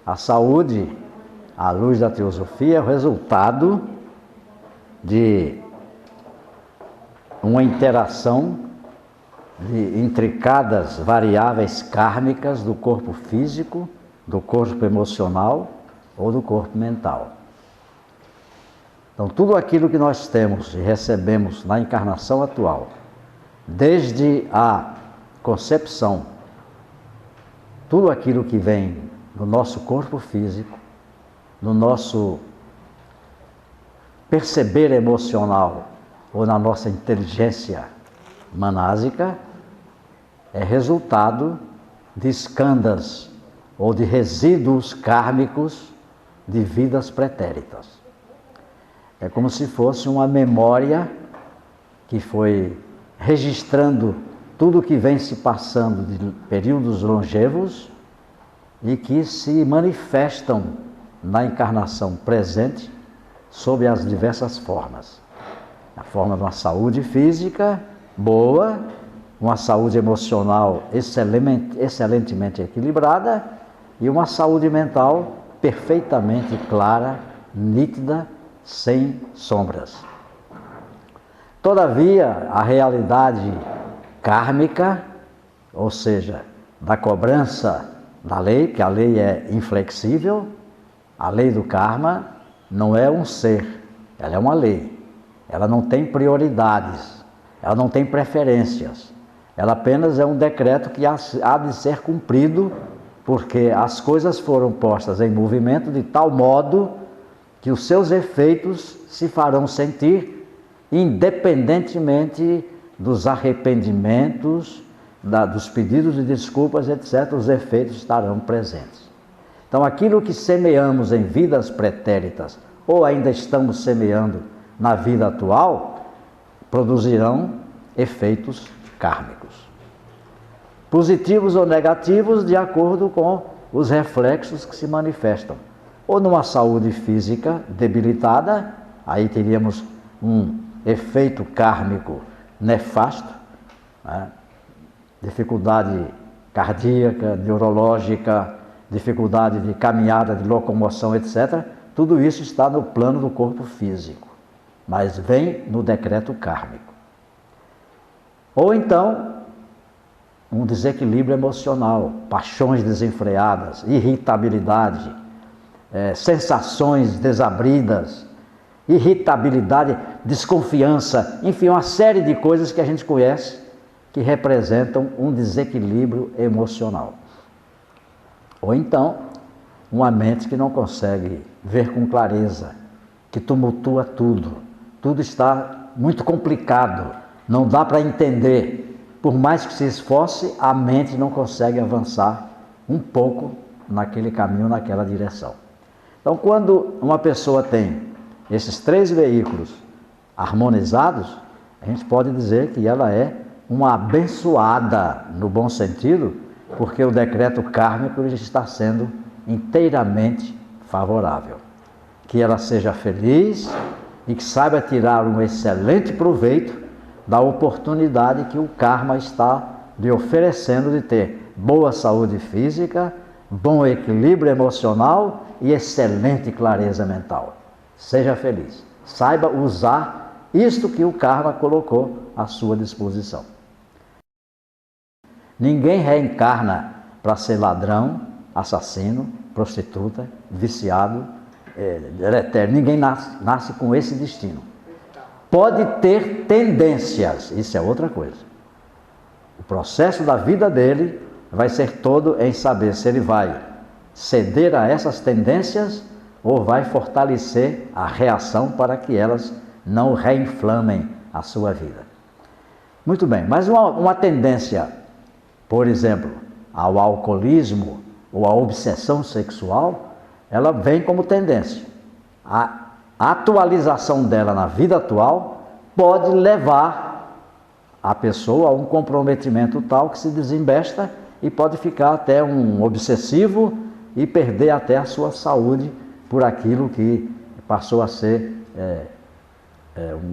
A saúde, à luz da teosofia, é o resultado de uma interação de intricadas variáveis kármicas do corpo físico, do corpo emocional ou do corpo mental. Então, tudo aquilo que nós temos e recebemos na encarnação atual, desde a concepção, tudo aquilo que vem do nosso corpo físico, do nosso perceber emocional ou na nossa inteligência manásica, é resultado de skandhas ou de resíduos kármicos de vidas pretéritas. É como se fosse uma memória que foi registrando tudo o que vem se passando de períodos longevos e que se manifestam na encarnação presente sob as diversas formas. A forma de uma saúde física boa, uma saúde emocional excelentemente equilibrada e uma saúde mental perfeitamente clara, nítida, sem sombras. Todavia, a realidade kármica, ou seja, da cobrança da lei, que a lei é inflexível, a lei do karma não é um ser, ela é uma lei. Ela não tem prioridades, ela não tem preferências. Ela apenas é um decreto que há de ser cumprido, porque as coisas foram postas em movimento de tal modo que os seus efeitos se farão sentir, independentemente dos arrependimentos, dos pedidos de desculpas, etc., os efeitos estarão presentes. Então, aquilo que semeamos em vidas pretéritas, ou ainda estamos semeando na vida atual, produzirão efeitos kármicos. Positivos ou negativos, de acordo com os reflexos que se manifestam. Ou numa saúde física debilitada, aí teríamos um efeito kármico nefasto, né? Dificuldade cardíaca, neurológica, dificuldade de caminhada, de locomoção, etc. Tudo isso está no plano do corpo físico, mas vem no decreto kármico. Ou então, um desequilíbrio emocional, paixões desenfreadas, irritabilidade, sensações desabridas, irritabilidade, desconfiança, enfim, uma série de coisas que a gente conhece que representam um desequilíbrio emocional. Ou então, uma mente que não consegue ver com clareza, que tumultua tudo, tudo está muito complicado, não dá para entender. Por mais que se esforce, a mente não consegue avançar um pouco naquele caminho, naquela direção. Então, quando uma pessoa tem esses três veículos harmonizados, a gente pode dizer que ela é uma abençoada, no bom sentido, porque o decreto kármico está sendo inteiramente favorável. Que ela seja feliz e que saiba tirar um excelente proveito da oportunidade que o karma está lhe oferecendo de ter boa saúde física, bom equilíbrio emocional e excelente clareza mental. Seja feliz. Saiba usar isto que o karma colocou à sua disposição. Ninguém reencarna para ser ladrão, assassino, prostituta, viciado, deletério. Ninguém nasce com esse destino. Pode ter tendências, isso é outra coisa. O processo da vida dele vai ser todo em saber se ele vai ceder a essas tendências ou vai fortalecer a reação para que elas não reinflamem a sua vida. Muito bem, mas uma tendência, por exemplo, ao alcoolismo ou à obsessão sexual, ela vem como tendência. A atualização dela na vida atual pode levar a pessoa a um comprometimento tal que se desembesta e pode ficar até um obsessivo e perder até a sua saúde por aquilo que passou a ser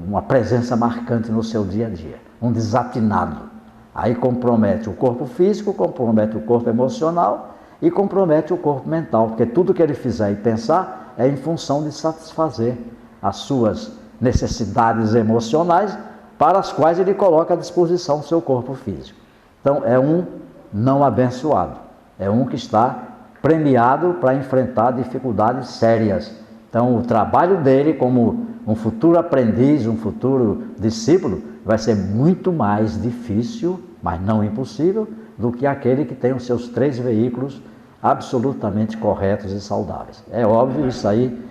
uma presença marcante no seu dia a dia, um desatinado. Aí compromete o corpo físico, compromete o corpo emocional e compromete o corpo mental, porque tudo que ele fizer e pensar é em função de satisfazer as suas necessidades emocionais, para as quais ele coloca à disposição o seu corpo físico. Então é um não abençoado, é um que está premiado para enfrentar dificuldades sérias. Então o trabalho dele como um futuro aprendiz, um futuro discípulo, vai ser muito mais difícil, mas não impossível, do que aquele que tem os seus 3 veículos absolutamente corretos e saudáveis. É óbvio, isso aí,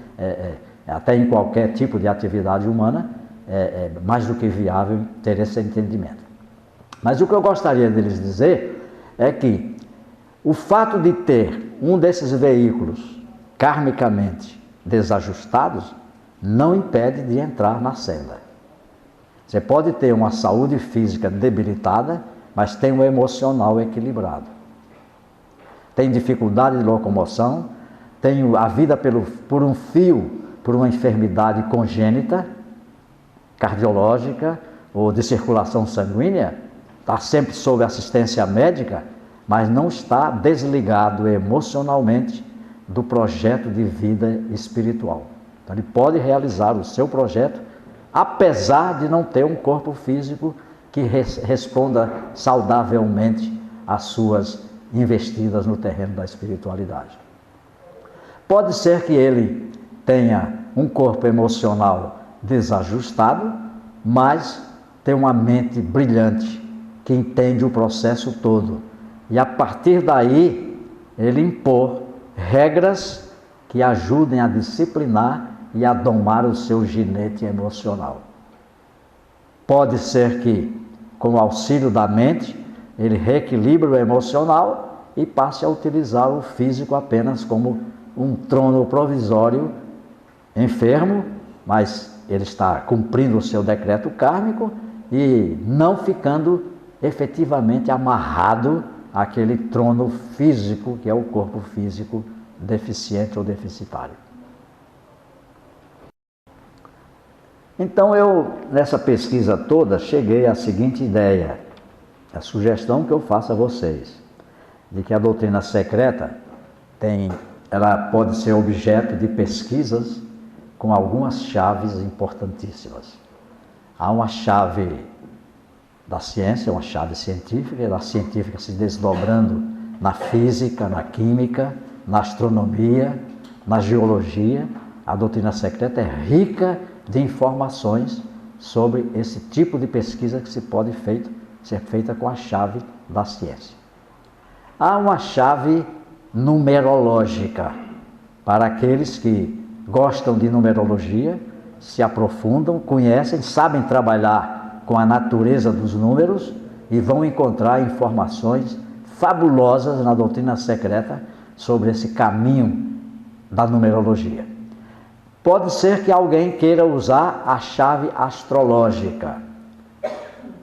até em qualquer tipo de atividade humana, é mais do que viável ter esse entendimento. Mas o que eu gostaria de lhes dizer é que o fato de ter um desses veículos karmicamente desajustados não impede de entrar na senda. Você pode ter uma saúde física debilitada, mas tem um emocional equilibrado. Tem dificuldade de locomoção, tem a vida por um fio, por uma enfermidade congênita, cardiológica ou de circulação sanguínea, está sempre sob assistência médica, mas não está desligado emocionalmente do projeto de vida espiritual. Então, ele pode realizar o seu projeto, apesar de não ter um corpo físico que responda saudavelmente às suas investidas no terreno da espiritualidade. Pode ser que ele tenha um corpo emocional desajustado, mas tem uma mente brilhante que entende o processo todo. E a partir daí, ele impor regras que ajudem a disciplinar e a domar o seu ginete emocional. Pode ser que, com o auxílio da mente, ele reequilibre o emocional e passe a utilizar o físico apenas como um trono provisório, enfermo, mas ele está cumprindo o seu decreto kármico e não ficando efetivamente amarrado àquele trono físico, que é o corpo físico deficiente ou deficitário. Então eu, nessa pesquisa toda, cheguei à seguinte ideia, a sugestão que eu faço a vocês, de que a doutrina secreta ela pode ser objeto de pesquisas com algumas chaves importantíssimas. Há uma chave da ciência, uma chave científica, e da científica se desdobrando na física, na química, na astronomia, na geologia. A doutrina secreta é rica de informações sobre esse tipo de pesquisa que pode ser feita com a chave da ciência. Há uma chave numerológica para aqueles que gostam de numerologia, se aprofundam, conhecem, sabem trabalhar com a natureza dos números e vão encontrar informações fabulosas na doutrina secreta sobre esse caminho da numerologia. Pode ser que alguém queira usar a chave astrológica.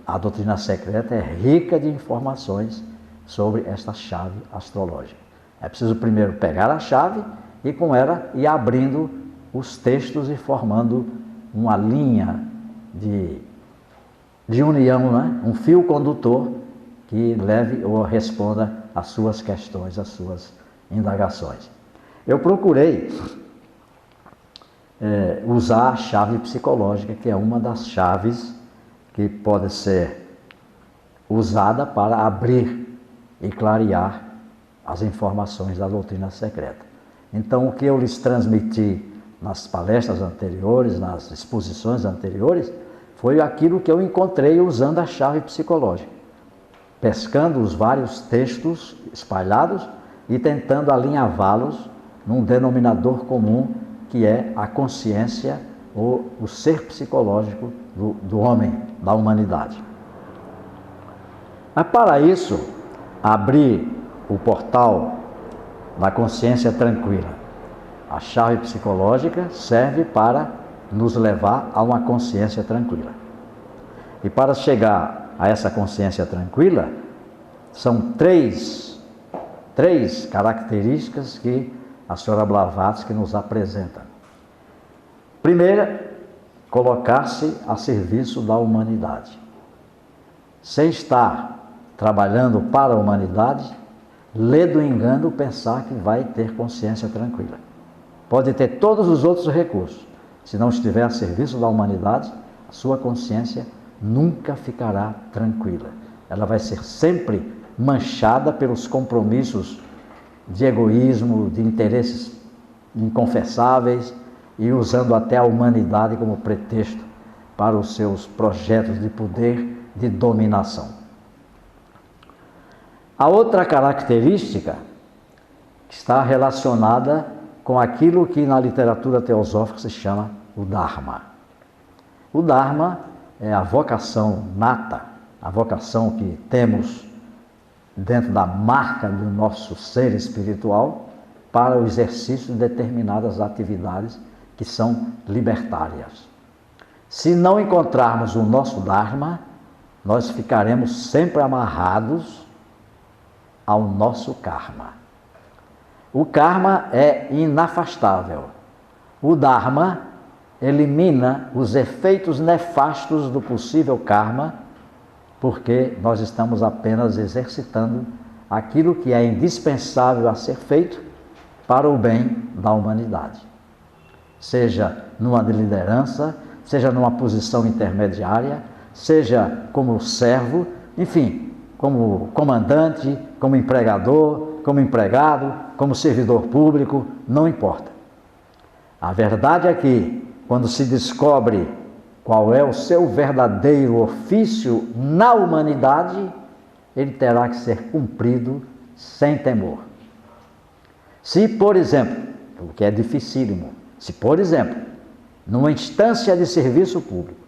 A doutrina secreta é rica de informações sobre esta chave astrológica. É preciso primeiro pegar a chave e com ela ir abrindo os textos e formando uma linha de união, né? Um fio condutor que leve ou responda às suas questões, às suas indagações. Eu procurei usar a chave psicológica, que é uma das chaves que pode ser usada para abrir e clarear as informações da doutrina secreta. Então, o que eu lhes transmiti nas palestras anteriores, nas exposições anteriores, foi aquilo que eu encontrei usando a chave psicológica, pescando os vários textos espalhados e tentando alinhavá-los num denominador comum, que é a consciência ou o ser psicológico do homem, da humanidade. Mas para isso, abrir o portal da consciência tranquila. A chave psicológica serve para nos levar a uma consciência tranquila. E para chegar a essa consciência tranquila, são três características que a senhora Blavatsky nos apresenta. Primeira, colocar-se a serviço da humanidade. Sem estar trabalhando para a humanidade, lê do engano pensar que vai ter consciência tranquila. Pode ter todos os outros recursos. Se não estiver a serviço da humanidade, a sua consciência nunca ficará tranquila. Ela vai ser sempre manchada pelos compromissos de egoísmo, de interesses inconfessáveis e usando até a humanidade como pretexto para os seus projetos de poder, de dominação. A outra característica está relacionada com aquilo que na literatura teosófica se chama o Dharma. O Dharma é a vocação nata, a vocação que temos dentro da marca do nosso ser espiritual para o exercício de determinadas atividades que são libertárias. Se não encontrarmos o nosso Dharma, nós ficaremos sempre amarrados ao nosso karma. O karma é inafastável. O Dharma elimina os efeitos nefastos do possível karma, porque nós estamos apenas exercitando aquilo que é indispensável a ser feito para o bem da humanidade. Seja numa liderança, seja numa posição intermediária, seja como servo, enfim, como comandante, como empregador, como empregado, como servidor público, não importa. A verdade é que, quando se descobre qual é o seu verdadeiro ofício na humanidade, ele terá que ser cumprido sem temor. Se, por exemplo, o que é dificílimo, se, por exemplo, numa instância de serviço público,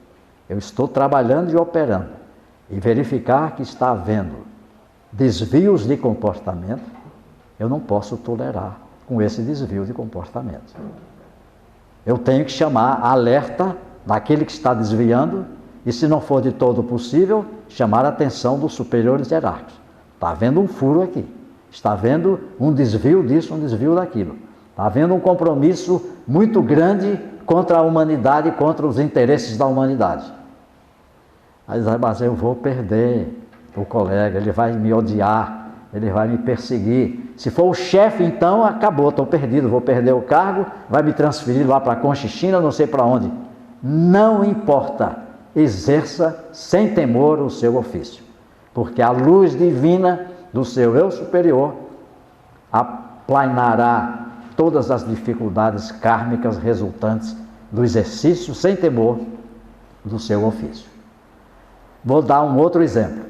eu estou trabalhando e operando e verificar que está havendo desvios de comportamento, eu não posso tolerar com esse desvio de comportamento. Eu tenho que chamar alerta daquele que está desviando e, se não for de todo possível, chamar a atenção dos superiores hierárquicos. Está havendo um furo aqui, está havendo um desvio disso, um desvio daquilo. Está havendo um compromisso muito grande contra a humanidade, contra os interesses da humanidade. Mas eu vou perder o colega, ele vai me odiar, ele vai me perseguir. Se for o chefe, então acabou, estou perdido, vou perder o cargo, vai me transferir lá para Conchichina, não sei para onde. Não importa, exerça sem temor o seu ofício, porque a luz divina do seu eu superior aplanará todas as dificuldades kármicas resultantes do exercício sem temor do seu ofício. Vou dar um outro exemplo.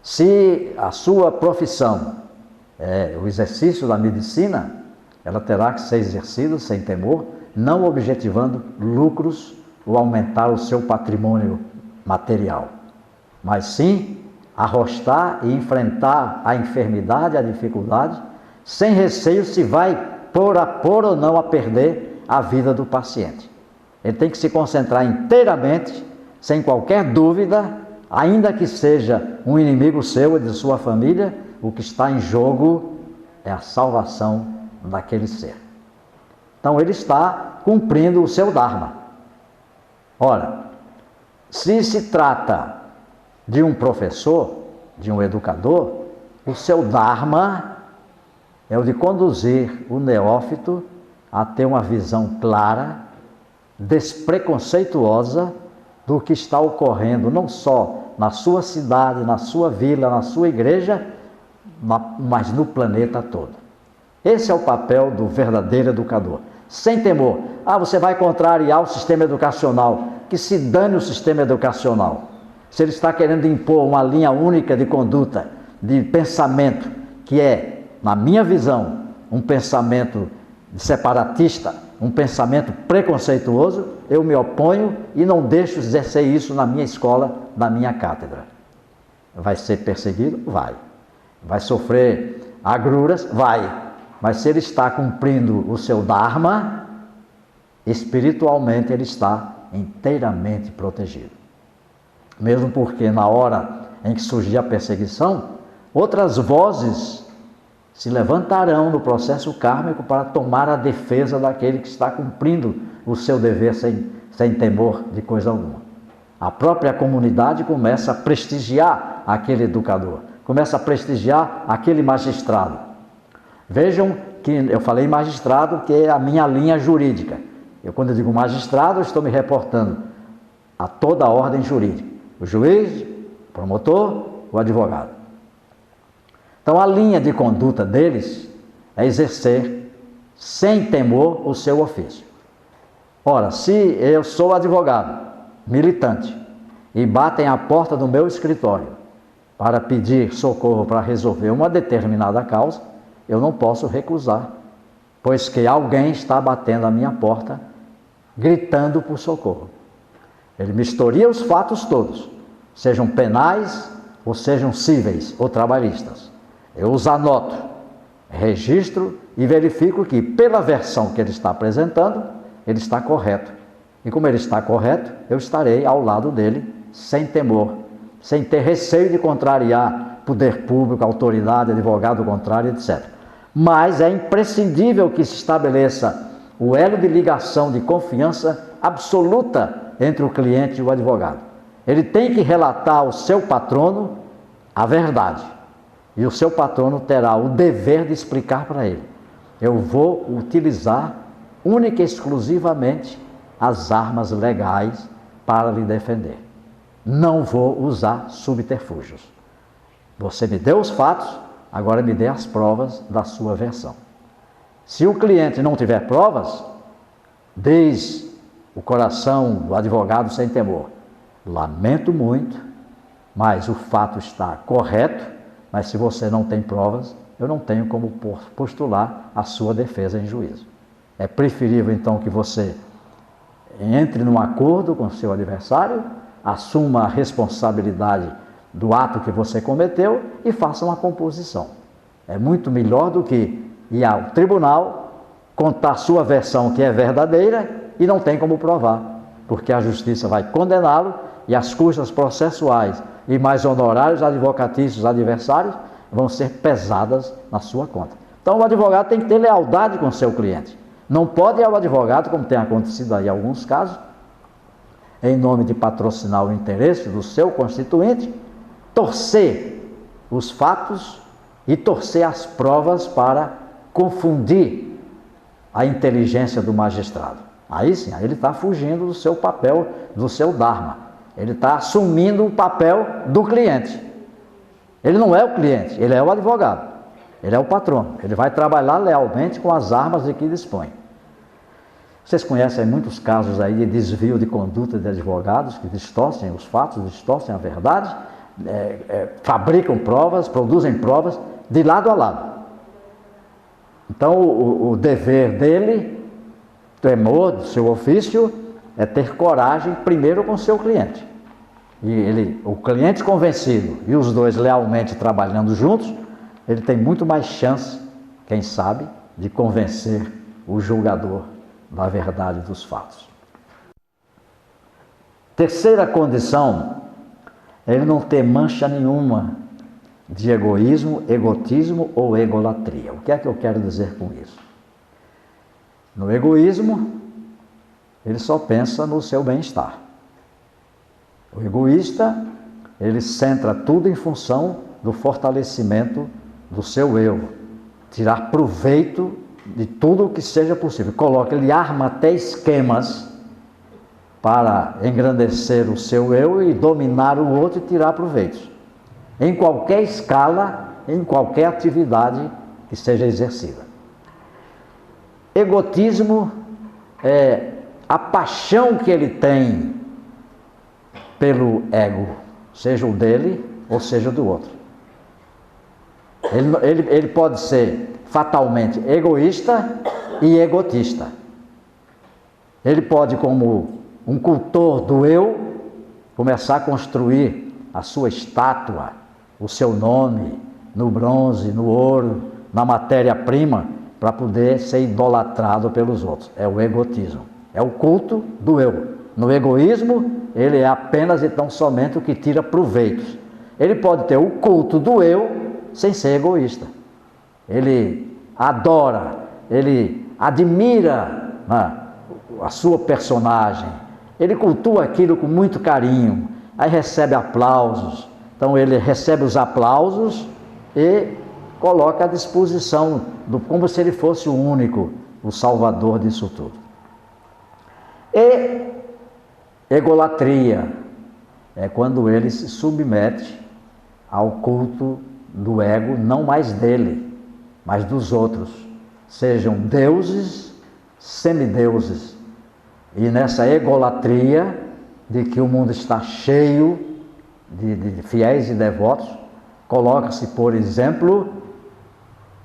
Se a sua profissão é o exercício da medicina, ela terá que ser exercida sem temor, não objetivando lucros ou aumentar o seu patrimônio material, mas sim arrostar e enfrentar a enfermidade, a dificuldade, sem receio se vai pôr ou não a perder a vida do paciente. Ele tem que se concentrar inteiramente, sem qualquer dúvida, ainda que seja um inimigo seu e de sua família, o que está em jogo é a salvação daquele ser. Então ele está cumprindo o seu Dharma. Ora, se se trata de um professor, de um educador, o seu Dharma é o de conduzir o neófito a ter uma visão clara, despreconceituosa do que está ocorrendo, não só na sua cidade, na sua vila, na sua igreja, mas no planeta todo. Esse é o papel do verdadeiro educador. Sem temor. Você vai contrariar o sistema educacional. Que se dane o sistema educacional. Se ele está querendo impor uma linha única de conduta, de pensamento, que é, na minha visão, um pensamento separatista, um pensamento preconceituoso, eu me oponho e não deixo exercer isso na minha escola, na minha cátedra. Vai ser perseguido? Vai. Vai sofrer agruras? Vai. Mas se ele está cumprindo o seu Dharma, espiritualmente ele está inteiramente protegido. Mesmo porque na hora em que surgir a perseguição, outras vozes se levantarão no processo kármico para tomar a defesa daquele que está cumprindo o seu dever sem temor de coisa alguma. A própria comunidade começa a prestigiar aquele educador, começa a prestigiar aquele magistrado. Vejam que eu falei magistrado, que é a minha linha jurídica. Quando eu digo magistrado, eu estou me reportando a toda a ordem jurídica. O juiz, o promotor, o advogado. Então a linha de conduta deles é exercer sem temor o seu ofício. Ora, se eu sou advogado, militante, e batem à porta do meu escritório para pedir socorro para resolver uma determinada causa, eu não posso recusar, pois que alguém está batendo à minha porta, gritando por socorro. Ele me historia os fatos todos, sejam penais, ou sejam cíveis ou trabalhistas. Eu os anoto, registro e verifico que, pela versão que ele está apresentando, ele está correto. E como ele está correto, eu estarei ao lado dele, sem temor, sem ter receio de contrariar poder público, autoridade, advogado contrário, etc. Mas é imprescindível que se estabeleça o elo de ligação de confiança absoluta entre o cliente e o advogado. Ele tem que relatar ao seu patrono a verdade. E o seu patrono terá o dever de explicar para ele: eu vou utilizar única e exclusivamente as armas legais para lhe defender. Não vou usar subterfúgios. Você me deu os fatos, agora me dê as provas da sua versão. Se o cliente não tiver provas, diz o coração do advogado sem temor: lamento muito, mas o fato está correto, mas se você não tem provas, eu não tenho como postular a sua defesa em juízo. É preferível então que você entre num acordo com o seu adversário, assuma a responsabilidade do ato que você cometeu e faça uma composição. É muito melhor do que ir ao tribunal, contar sua versão que é verdadeira e não tem como provar, porque a justiça vai condená-lo e as custas processuais e mais honorários advocatícios adversários vão ser pesadas na sua conta. Então o advogado tem que ter lealdade com o seu cliente. Não pode ir ao advogado, como tem acontecido aí em alguns casos, em nome de patrocinar o interesse do seu constituinte, torcer os fatos e torcer as provas para confundir a inteligência do magistrado. Aí sim, aí ele está fugindo do seu papel, do seu dharma. Ele está assumindo o papel do cliente. Ele não é o cliente, ele é o advogado. Ele é o patrono. Ele vai trabalhar lealmente com as armas de que dispõe. Vocês conhecem muitos casos aí de desvio de conduta de advogados que distorcem os fatos, distorcem a verdade, fabricam provas, produzem provas de lado a lado. Então o dever dele, temor do seu ofício, é ter coragem primeiro com o seu cliente. E o cliente convencido e os dois lealmente trabalhando juntos, ele tem muito mais chance, quem sabe, de convencer o julgador da verdade dos fatos. Terceira condição, ele não ter mancha nenhuma de egoísmo, egotismo ou egolatria. O que é que eu quero dizer com isso? No egoísmo, ele só pensa no seu bem-estar. O egoísta, ele centra tudo em função do fortalecimento do seu eu, tirar proveito de tudo o que seja possível. Ele arma até esquemas para engrandecer o seu eu e dominar o outro e tirar proveitos. Em qualquer escala, em qualquer atividade que seja exercida. Egotismo é a paixão que ele tem pelo ego, seja o dele ou seja do outro. Ele pode ser fatalmente egoísta e egotista. Ele pode, como um cultor do eu, começar a construir a sua estátua, o seu nome, no bronze, no ouro, na matéria-prima, para poder ser idolatrado pelos outros. É o egotismo, é o culto do eu. No egoísmo, ele é apenas e tão somente o que tira proveitos. Ele pode ter o culto do eu sem ser egoísta. Ele adora, ele admira a sua personagem, ele cultua aquilo com muito carinho, aí recebe aplausos, Então ele recebe os aplausos e coloca à disposição, como se ele fosse o único, o salvador disso tudo. E egolatria é quando ele se submete ao culto do ego, não mais dele, mas dos outros, sejam deuses, semideuses. E nessa egolatria de que o mundo está cheio de fiéis e devotos, coloca-se, por exemplo,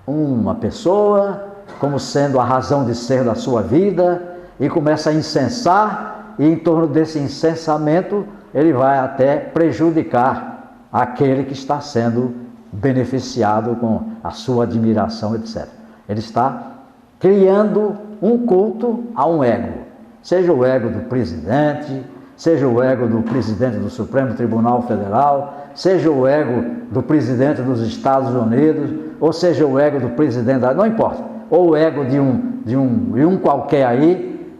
uma pessoa como sendo a razão de ser da sua vida e começa a incensar, e em torno desse incensamento ele vai até prejudicar aquele que está sendo beneficiado com a sua admiração, etc. Ele está criando um culto a um ego, seja o ego do presidente, seja o ego do presidente do Supremo Tribunal Federal, seja o ego do presidente dos Estados Unidos, ou seja o ego do presidente não importa, ou o ego de um qualquer aí,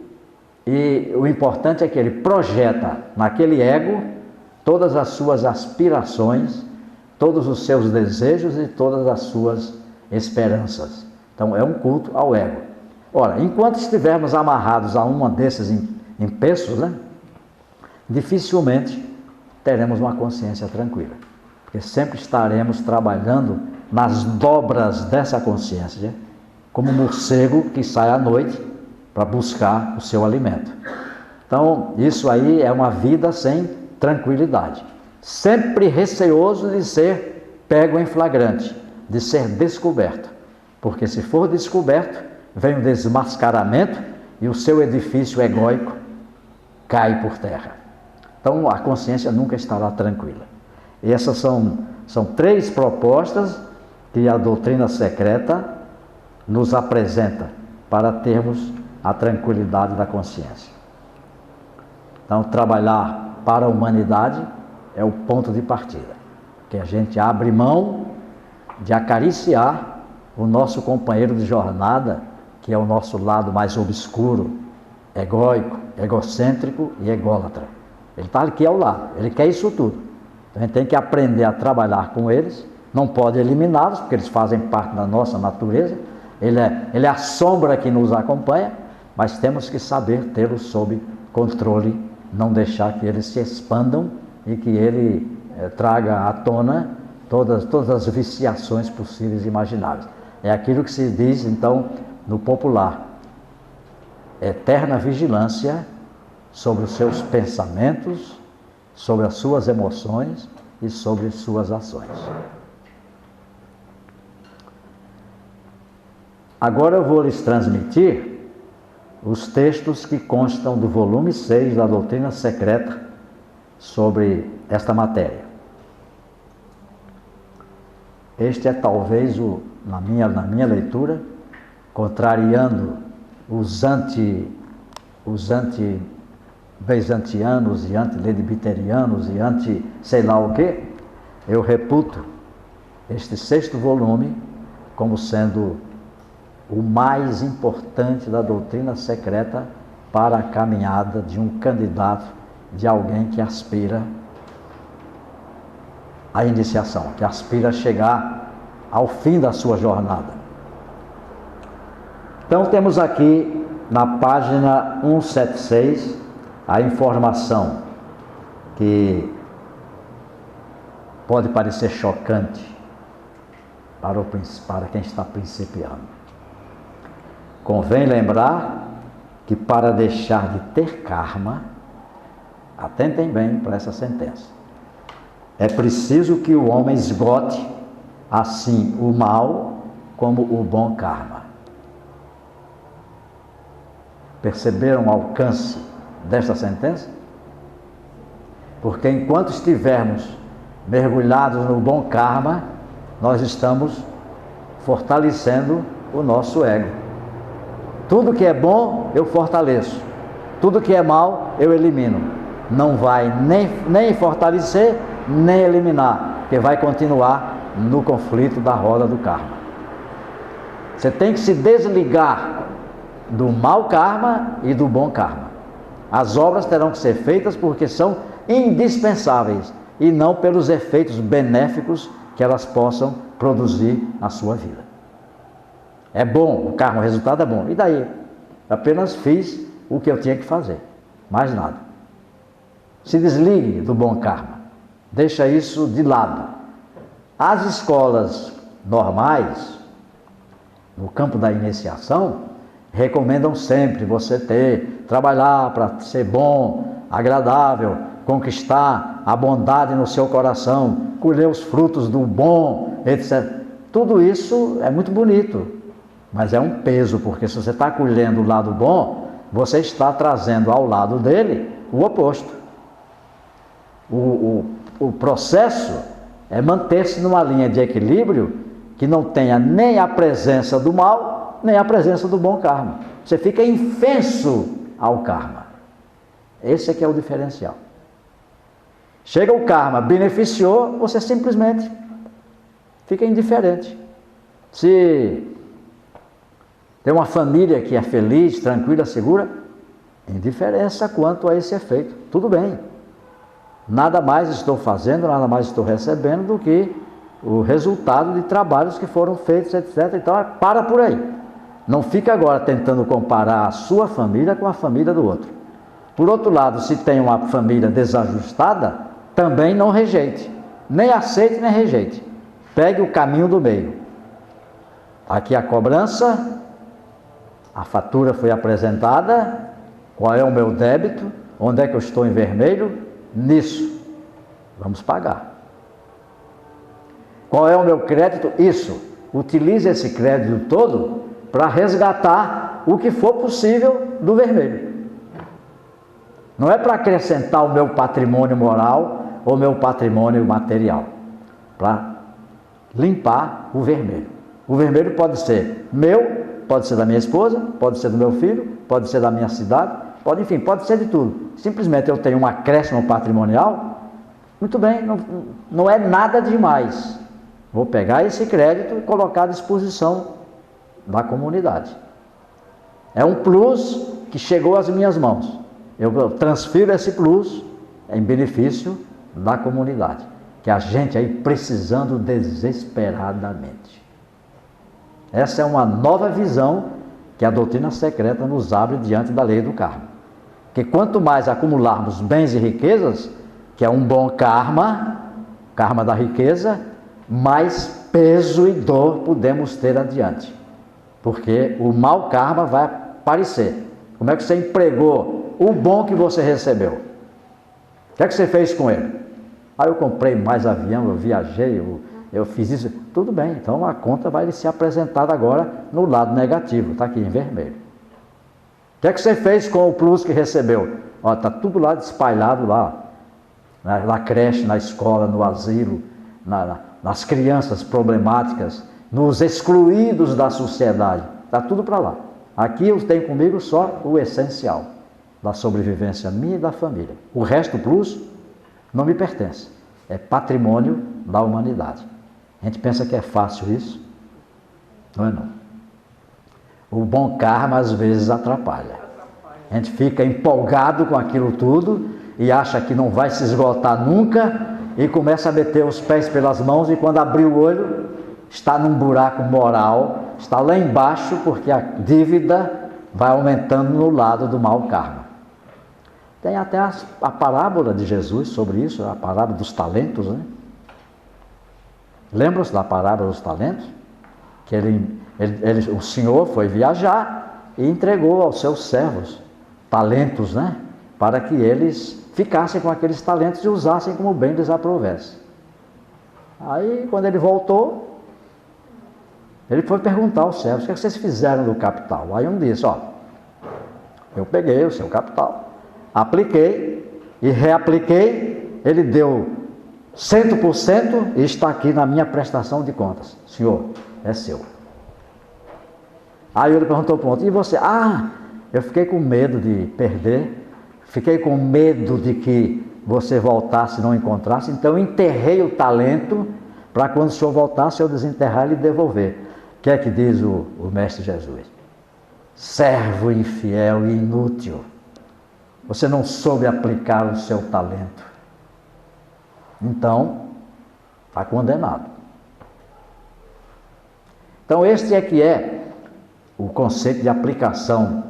e o importante é que ele projeta naquele ego todas as suas aspirações, todos os seus desejos e todas as suas esperanças. Então é um culto ao ego. Ora, enquanto estivermos amarrados a uma desses empeços, dificilmente teremos uma consciência tranquila, porque sempre estaremos trabalhando nas dobras dessa consciência, como um morcego que sai à noite para buscar o seu alimento. Então, isso aí é uma vida sem tranquilidade, sempre receoso de ser pego em flagrante, de ser descoberto, porque se for descoberto, vem o desmascaramento e o seu edifício egóico cai por terra. Então, a consciência nunca estará tranquila. E essas são 3 propostas que a doutrina secreta nos apresenta para termos a tranquilidade da consciência. Então, trabalhar para a humanidade é o ponto de partida, que a gente abre mão de acariciar o nosso companheiro de jornada, que é o nosso lado mais obscuro, egóico, egocêntrico e ególatra. Ele está aqui ao lado, ele quer isso tudo. Então, a gente tem que aprender a trabalhar com eles, não pode eliminá-los, porque eles fazem parte da nossa natureza, ele é a sombra que nos acompanha, mas temos que saber tê-los sob controle, não deixar que eles se expandam e que ele traga à tona todas as viciações possíveis e imagináveis. É aquilo que se diz, então, no popular: eterna vigilância sobre os seus pensamentos, sobre as suas emoções e sobre suas ações. Agora eu vou lhes transmitir os textos que constam do volume 6 da Doutrina Secreta sobre esta matéria. Este é talvez, na minha leitura, contrariando os anti-Bezantianos e anti-Ledbiterianos e anti-sei lá o quê, eu reputo este 6º volume como sendo o mais importante da doutrina secreta para a caminhada de um candidato, de alguém que aspira à iniciação, que aspira a chegar ao fim da sua jornada. Então temos aqui na página 176 a informação que pode parecer chocante para quem está principiando. Convém lembrar que para deixar de ter karma, atentem bem para essa sentença, é preciso que o homem esgote assim o mal como o bom karma. Perceberam o alcance desta sentença? Porque enquanto estivermos mergulhados no bom karma, nós estamos fortalecendo o nosso ego. Tudo que é bom, eu fortaleço. Tudo que é mal, eu elimino. Não vai nem fortalecer, nem eliminar, porque vai continuar no conflito da roda do karma. Você tem que se desligar do mau karma e do bom karma. As obras terão que ser feitas porque são indispensáveis. e não pelos efeitos benéficos que elas possam produzir na sua vida. É bom o karma, o resultado é bom. E daí? Apenas fiz o que eu tinha que fazer, mais nada. Se desligue do bom karma, deixa isso de lado. As escolas normais, no campo da iniciação, recomendam sempre você trabalhar para ser bom, agradável, conquistar a bondade no seu coração, colher os frutos do bom, etc. Tudo isso é muito bonito, mas é um peso, porque se você está colhendo o lado bom, você está trazendo ao lado dele o oposto. O processo é manter-se numa linha de equilíbrio que não tenha nem a presença do mal, nem a presença do bom karma. Você fica infenso ao karma. Esse é que é o diferencial. Chega o karma, beneficiou, você simplesmente fica indiferente. Se tem uma família que é feliz, tranquila, segura, indiferença quanto a esse efeito. Tudo bem. Nada mais estou fazendo, nada mais estou recebendo do que o resultado de trabalhos que foram feitos, etc. Então, para por aí. Não fica agora tentando comparar a sua família com a família do outro. Por outro lado, se tem uma família desajustada, também não rejeite. Nem aceite, nem rejeite. Pegue o caminho do meio. Aqui a cobrança, a fatura foi apresentada, qual é o meu débito, onde é que eu estou em vermelho? Nisso. Vamos pagar. Qual é o meu crédito? Isso. Utilize esse crédito todo para resgatar o que for possível do vermelho. Não é para acrescentar o meu patrimônio moral ou meu patrimônio material. Para limpar o vermelho. O vermelho pode ser meu, pode ser da minha esposa, pode ser do meu filho, pode ser da minha cidade, enfim, pode ser de tudo. Simplesmente eu tenho um acréscimo patrimonial, muito bem, não é nada demais. Vou pegar esse crédito e colocar à disposição da comunidade. É um plus que chegou às minhas mãos. Eu transfiro esse plus em benefício da comunidade, que a gente aí precisando desesperadamente. Essa é uma nova visão que a doutrina secreta nos abre diante da lei do karma. Que quanto mais acumularmos bens e riquezas, que é um bom karma, karma da riqueza, mais peso e dor podemos ter adiante. Porque o mau karma vai aparecer. Como é que você empregou o bom que você recebeu? O que é que você fez com ele? Eu comprei mais avião, eu viajei, eu fiz isso. Tudo bem, então a conta vai ser apresentada agora no lado negativo, está aqui em vermelho. O que é que você fez com o plus que recebeu? Está tudo lá espalhado lá, na creche, na escola, no asilo, nas crianças problemáticas, nos excluídos da sociedade. Está tudo para lá. Aqui eu tenho comigo só o essencial da sobrevivência minha e da família. O resto, plus, não me pertence. É patrimônio da humanidade. A gente pensa que é fácil isso. Não é não. O bom karma às vezes atrapalha. A gente fica empolgado com aquilo tudo e acha que não vai se esgotar nunca e começa a meter os pés pelas mãos e quando abrir o olho está num buraco moral, está lá embaixo porque a dívida vai aumentando no lado do mau karma. Tem até a parábola de Jesus sobre isso, a parábola dos talentos, né? Lembram-se da parábola dos talentos? Que o Senhor foi viajar e entregou aos seus servos talentos, né? Para que eles ficassem com aqueles talentos e usassem como bem lhes aprovesse. Aí, quando ele voltou, ele foi perguntar aos servos: o que vocês fizeram do capital? Aí um disse: eu peguei o seu capital, apliquei e reapliquei, ele deu 100% e está aqui na minha prestação de contas. Senhor, é seu. Aí ele perguntou para o outro: e você? Eu fiquei com medo de perder, fiquei com medo de que você voltasse e não encontrasse, então eu enterrei o talento para quando o senhor voltasse eu desenterrar e lhe devolver. O que é que diz o Mestre Jesus? Servo infiel e inútil, você não soube aplicar o seu talento. então está condenado. Então este é que é o conceito de aplicação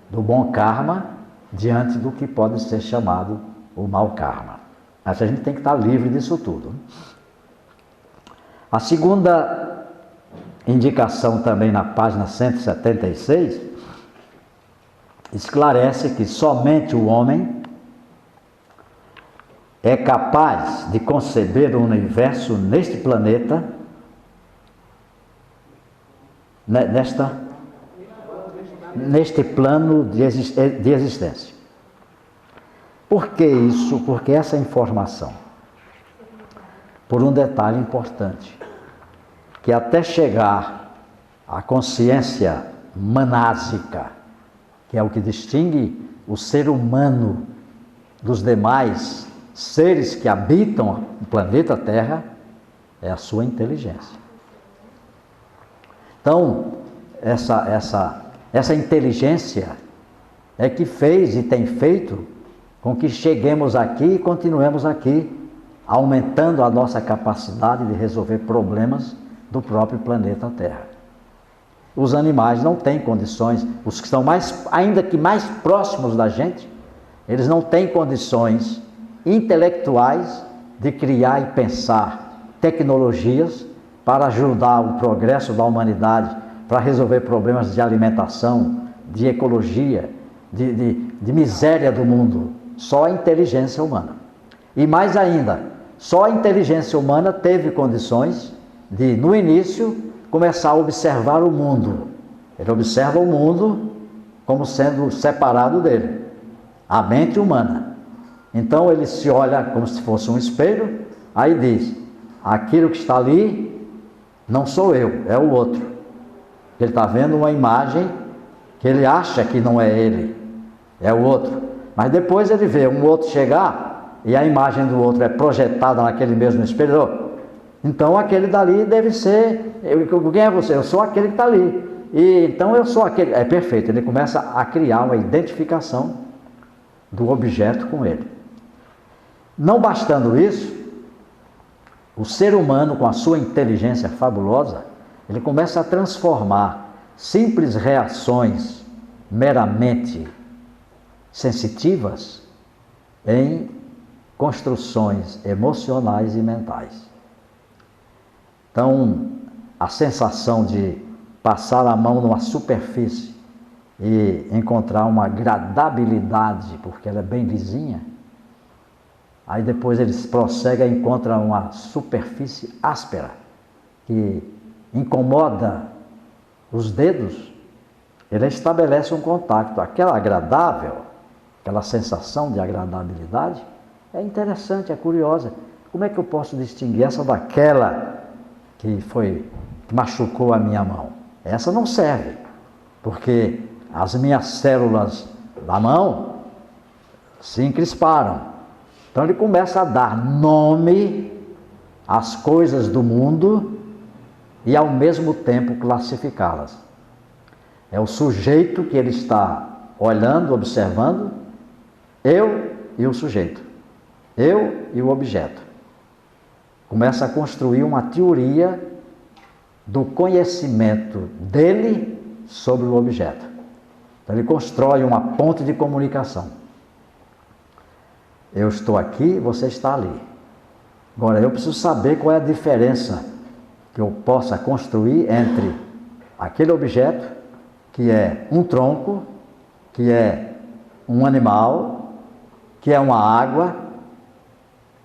do bom karma diante do que pode ser chamado o mau karma. Mas a gente tem que estar livre disso tudo. A segunda indicação também na página 176 esclarece que somente o homem é capaz de conceber o universo neste planeta, neste plano de existência. Por que isso? Porque essa informação, por um detalhe importante, que até chegar à consciência manásica, que é o que distingue o ser humano dos demais seres que habitam o planeta Terra, é a sua inteligência. Então, essa inteligência é que fez e tem feito com que cheguemos aqui e continuemos aqui, aumentando a nossa capacidade de resolver problemas do próprio planeta Terra. Os animais não têm condições, os que estão ainda que mais próximos da gente, eles não têm condições intelectuais de criar e pensar tecnologias para ajudar o progresso da humanidade, para resolver problemas de alimentação, de ecologia, de miséria do mundo. Só a inteligência humana. E mais ainda, só a inteligência humana teve condições de, no início, começar a observar o mundo. Ele observa o mundo como sendo separado dele, a mente humana. Então ele se olha como se fosse um espelho, aí diz, aquilo que está ali não sou eu, é o outro. Ele está vendo uma imagem que ele acha que não é ele, é o outro. Mas depois ele vê um outro chegar e a imagem do outro é projetada naquele mesmo espelho. Então aquele dali deve ser, quem é você? Eu sou aquele que está ali. E então eu sou aquele, é perfeito, ele começa a criar uma identificação do objeto com ele. Não bastando isso, o ser humano, com a sua inteligência fabulosa, ele começa a transformar simples reações meramente sensitivas em construções emocionais e mentais. Então, a sensação de passar a mão numa superfície e encontrar uma agradabilidade, porque ela é bem lisinha, aí depois eles prosseguem e encontram uma superfície áspera, que incomoda os dedos, ele estabelece um contato. Aquela agradável, aquela sensação de agradabilidade, é interessante, é curiosa. Como é que eu posso distinguir essa daquela que machucou a minha mão? Essa não serve, porque as minhas células da mão se encresparam. Então ele começa a dar nome às coisas do mundo e ao mesmo tempo classificá-las. É o sujeito que ele está olhando, observando, eu e o sujeito, eu e o objeto. Começa a construir uma teoria do conhecimento dele sobre o objeto. Então ele constrói uma ponte de comunicação. Eu estou aqui, você está ali. Agora, eu preciso saber qual é a diferença que eu possa construir entre aquele objeto, que é um tronco, que é um animal, que é uma água.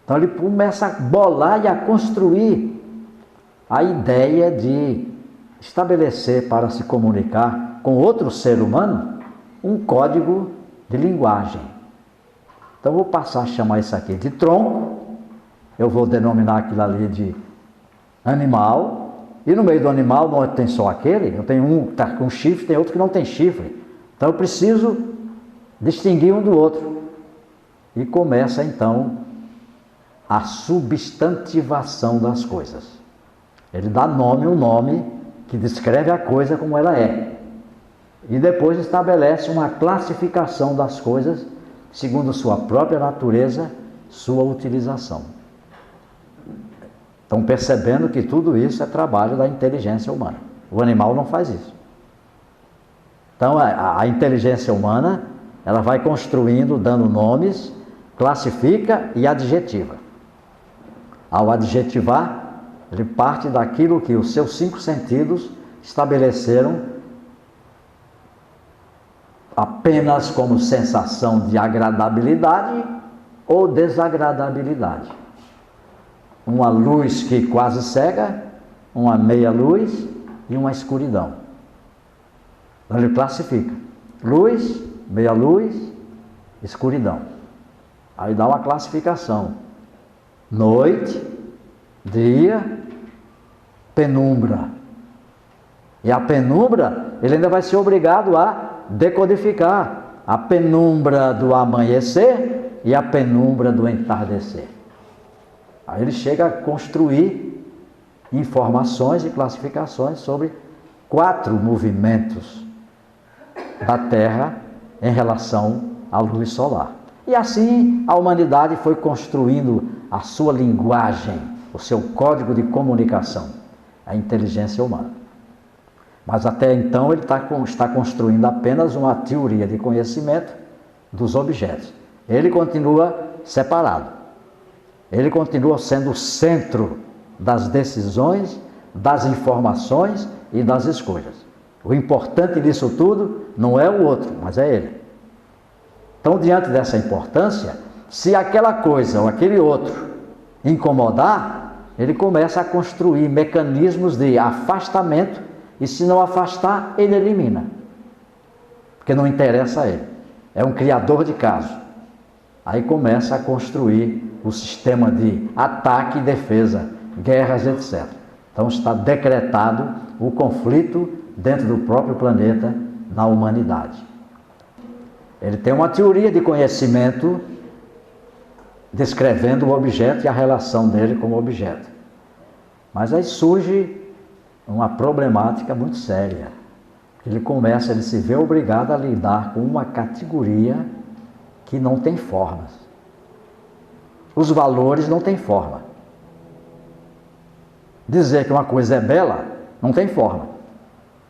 Então ele começa a bolar e a construir a ideia de estabelecer para se comunicar com outro ser humano um código de linguagem. Então eu vou passar a chamar isso aqui de tronco, eu vou denominar aquilo ali de animal, e no meio do animal não tem só aquele, eu tenho um que está com chifre, tem outro que não tem chifre. Então eu preciso distinguir um do outro. E começa então a substantivação das coisas. Ele dá nome, um nome que descreve a coisa como ela é. E depois estabelece uma classificação das coisas segundo sua própria natureza, sua utilização. Estão percebendo que tudo isso é trabalho da inteligência humana. O animal não faz isso. Então a inteligência humana, ela vai construindo, dando nomes, classifica e adjetiva. Ao adjetivar, ele parte daquilo que os seus 5 sentidos estabeleceram apenas como sensação de agradabilidade ou desagradabilidade. Uma luz que quase cega, uma meia luz e uma escuridão. Então ele classifica: luz, meia luz, escuridão. Aí dá uma classificação: noite, dia, penumbra. E a penumbra, ele ainda vai ser obrigado a decodificar a penumbra do amanhecer e a penumbra do entardecer. Aí ele chega a construir informações e classificações sobre 4 movimentos da Terra em relação à luz solar. E assim a humanidade foi construindo a sua linguagem, o seu código de comunicação, a inteligência humana. Mas até então ele está construindo apenas uma teoria de conhecimento dos objetos. Ele continua separado. Ele continua sendo o centro das decisões, das informações e das escolhas. O importante disso tudo não é o outro, mas é ele. Então, diante dessa importância, se aquela coisa ou aquele outro incomodar, ele começa a construir mecanismos de afastamento e, se não afastar, ele elimina. Porque não interessa a ele. É um criador de caso. Aí começa a construir o sistema de ataque e defesa, guerras, etc. Então está decretado o conflito dentro do próprio planeta, na humanidade. Ele tem uma teoria de conhecimento descrevendo o objeto e a relação dele como objeto. Mas aí surge uma problemática muito séria. Ele se vê obrigado a lidar com uma categoria que não tem formas. Os valores não têm forma. Dizer que uma coisa é bela não tem forma.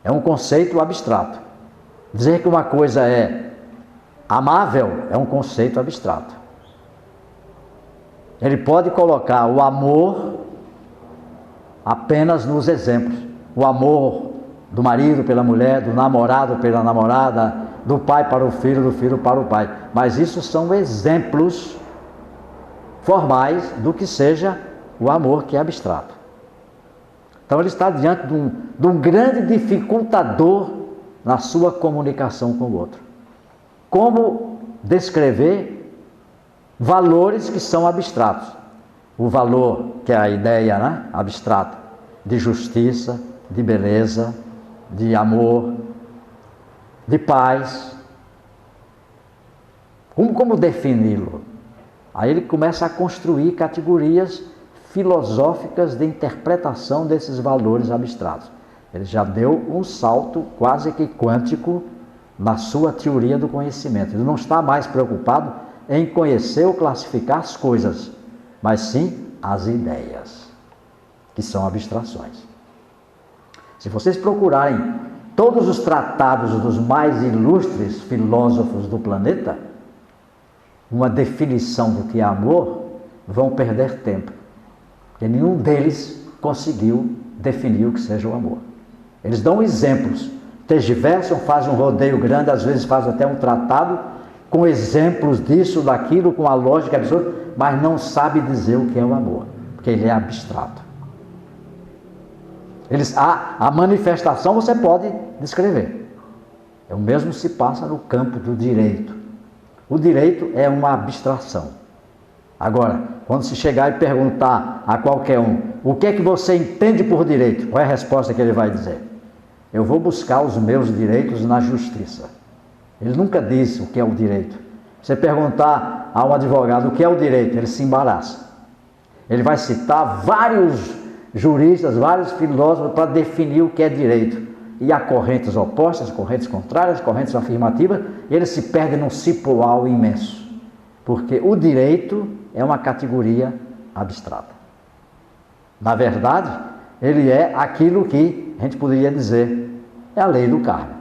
É um conceito abstrato. Dizer que uma coisa é amável é um conceito abstrato. Ele pode colocar o amor apenas nos exemplos. O amor do marido pela mulher, do namorado pela namorada, do pai para o filho, do filho para o pai. Mas isso são exemplos formais do que seja o amor que é abstrato. Então ele está diante de um grande dificultador na sua comunicação com o outro. Como descrever valores que são abstratos? O valor, que é a ideia, né, abstrata, de justiça, de beleza, de amor, de paz. Como defini-lo? Aí ele começa a construir categorias filosóficas de interpretação desses valores abstratos. Ele já deu um salto quase que quântico na sua teoria do conhecimento. Ele não está mais preocupado em conhecer ou classificar as coisas, mas sim as ideias, que são abstrações. Se vocês procurarem todos os tratados dos mais ilustres filósofos do planeta, uma definição do que é amor, vão perder tempo. Porque nenhum deles conseguiu definir o que seja o amor. Eles dão exemplos, tergiversam, fazem um rodeio grande, às vezes fazem até um tratado com exemplos disso, daquilo, com a lógica absurda, mas não sabe dizer o que é o amor, porque ele é abstrato. A manifestação você pode descrever. O mesmo se passa no campo do direito. O direito é uma abstração. Agora, quando se chegar e perguntar a qualquer um, o que é que você entende por direito? Qual é a resposta que ele vai dizer? Eu vou buscar os meus direitos na justiça. Ele nunca diz o que é o direito. Você perguntar a um advogado o que é o direito, ele se embaraça. Ele vai citar vários juristas, vários filósofos para definir o que é direito. E há correntes opostas, correntes contrárias, correntes afirmativas, e ele se perde num cipoal imenso. Porque o direito é uma categoria abstrata. Na verdade, ele é aquilo que a gente poderia dizer, é a lei do karma.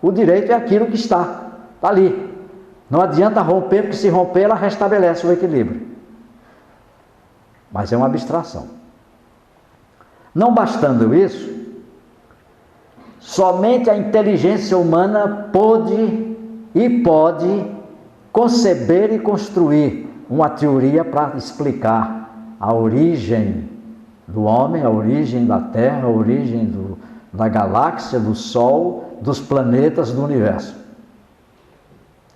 O direito é aquilo que está ali. Não adianta romper, porque se romper, ela restabelece o equilíbrio. Mas é uma abstração. Não bastando isso, somente a inteligência humana pode conceber e construir uma teoria para explicar a origem do homem, a origem da Terra, a origem da galáxia, do Sol, dos planetas, do universo.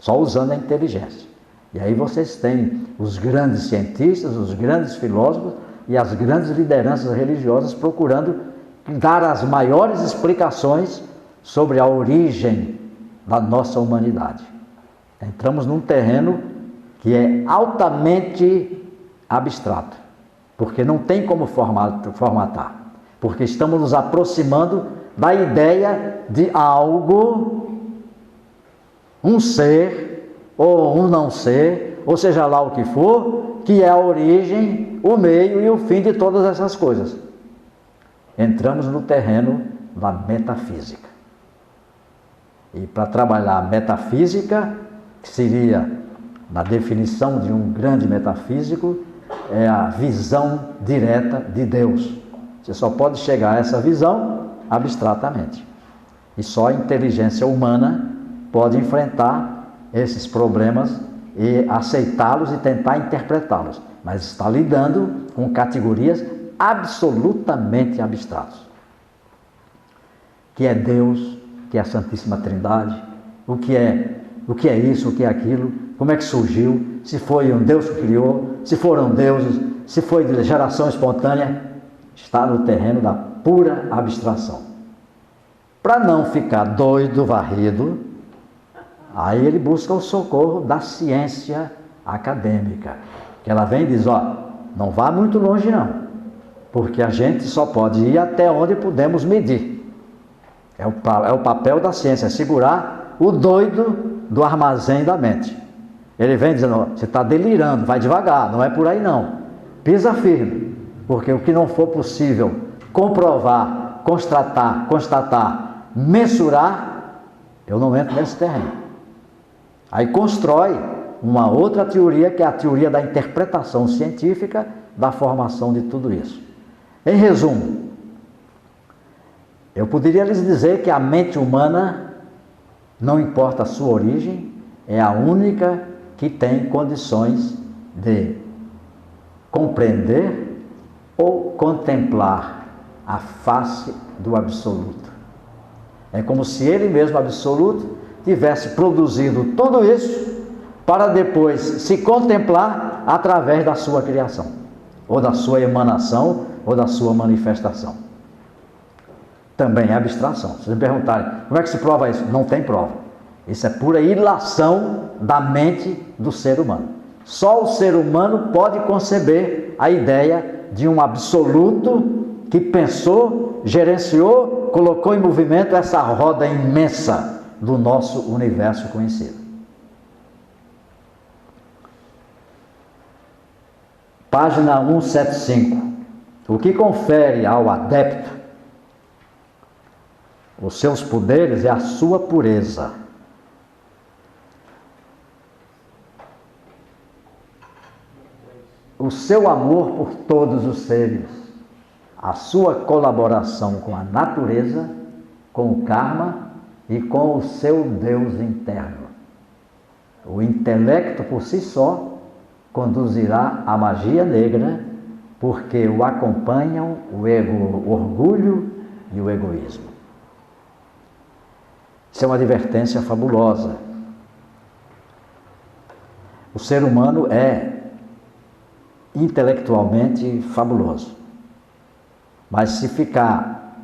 Só usando a inteligência. E aí vocês têm os grandes cientistas, os grandes filósofos e as grandes lideranças religiosas procurando dar as maiores explicações sobre a origem da nossa humanidade. Entramos num terreno que é altamente abstrato, porque não tem como formatar, porque estamos nos aproximando da ideia de algo, um ser, ou um não ser, ou seja lá o que for, que é a origem, o meio e o fim de todas essas coisas. Entramos no terreno da metafísica. E para trabalhar a metafísica, que seria, na definição de um grande metafísico, é a visão direta de Deus. Você só pode chegar a essa visão abstratamente. E só a inteligência humana pode enfrentar esses problemas e aceitá-los e tentar interpretá-los. Mas está lidando com categorias absolutamente abstratas. Que é Deus, que é a Santíssima Trindade, o que é isso, o que é aquilo, como é que surgiu, se foi um Deus que criou, se foram deuses, se foi de geração espontânea, está no terreno da pura abstração. Para não ficar doido, varrido, aí ele busca o socorro da ciência acadêmica, que ela vem e diz, não vá muito longe não, porque a gente só pode ir até onde podemos medir. É o papel da ciência, é segurar o doido do armazém da mente. Ele vem dizendo, você está delirando, vai devagar, não é por aí não. Pisa firme, porque o que não for possível comprovar, constatar, mensurar, eu não entro nesse terreno. Aí constrói uma outra teoria, que é a teoria da interpretação científica da formação de tudo isso. Em resumo, eu poderia lhes dizer que a mente humana, não importa a sua origem, é a única que tem condições de compreender ou contemplar a face do absoluto. É como se ele mesmo, absoluto, tivesse produzido tudo isso para depois se contemplar através da sua criação, ou da sua emanação, ou da sua manifestação. Também é abstração. Se me perguntarem, como é que se prova isso? Não tem prova. Isso é pura ilação da mente do ser humano. Só o ser humano pode conceber a ideia de um absoluto que pensou, gerenciou, colocou em movimento essa roda imensa do nosso universo conhecido. Página 175. O que confere ao adepto os seus poderes é a sua pureza. O seu amor por todos os seres, a sua colaboração com a natureza, com o karma e com o seu Deus interno. O intelecto por si só conduzirá à magia negra, porque o acompanham o orgulho e o egoísmo. Isso é uma advertência fabulosa. O ser humano é intelectualmente fabuloso, mas se ficar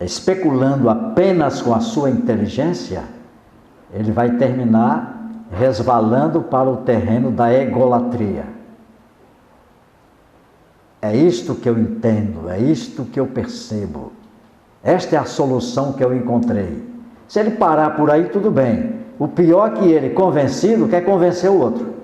especulando apenas com a sua inteligência, ele vai terminar resvalando para o terreno da egolatria. É isto que eu entendo, é isto que eu percebo. Esta é a solução que eu encontrei. Se ele parar por aí, tudo bem. O pior é que ele, convencido, quer convencer o outro.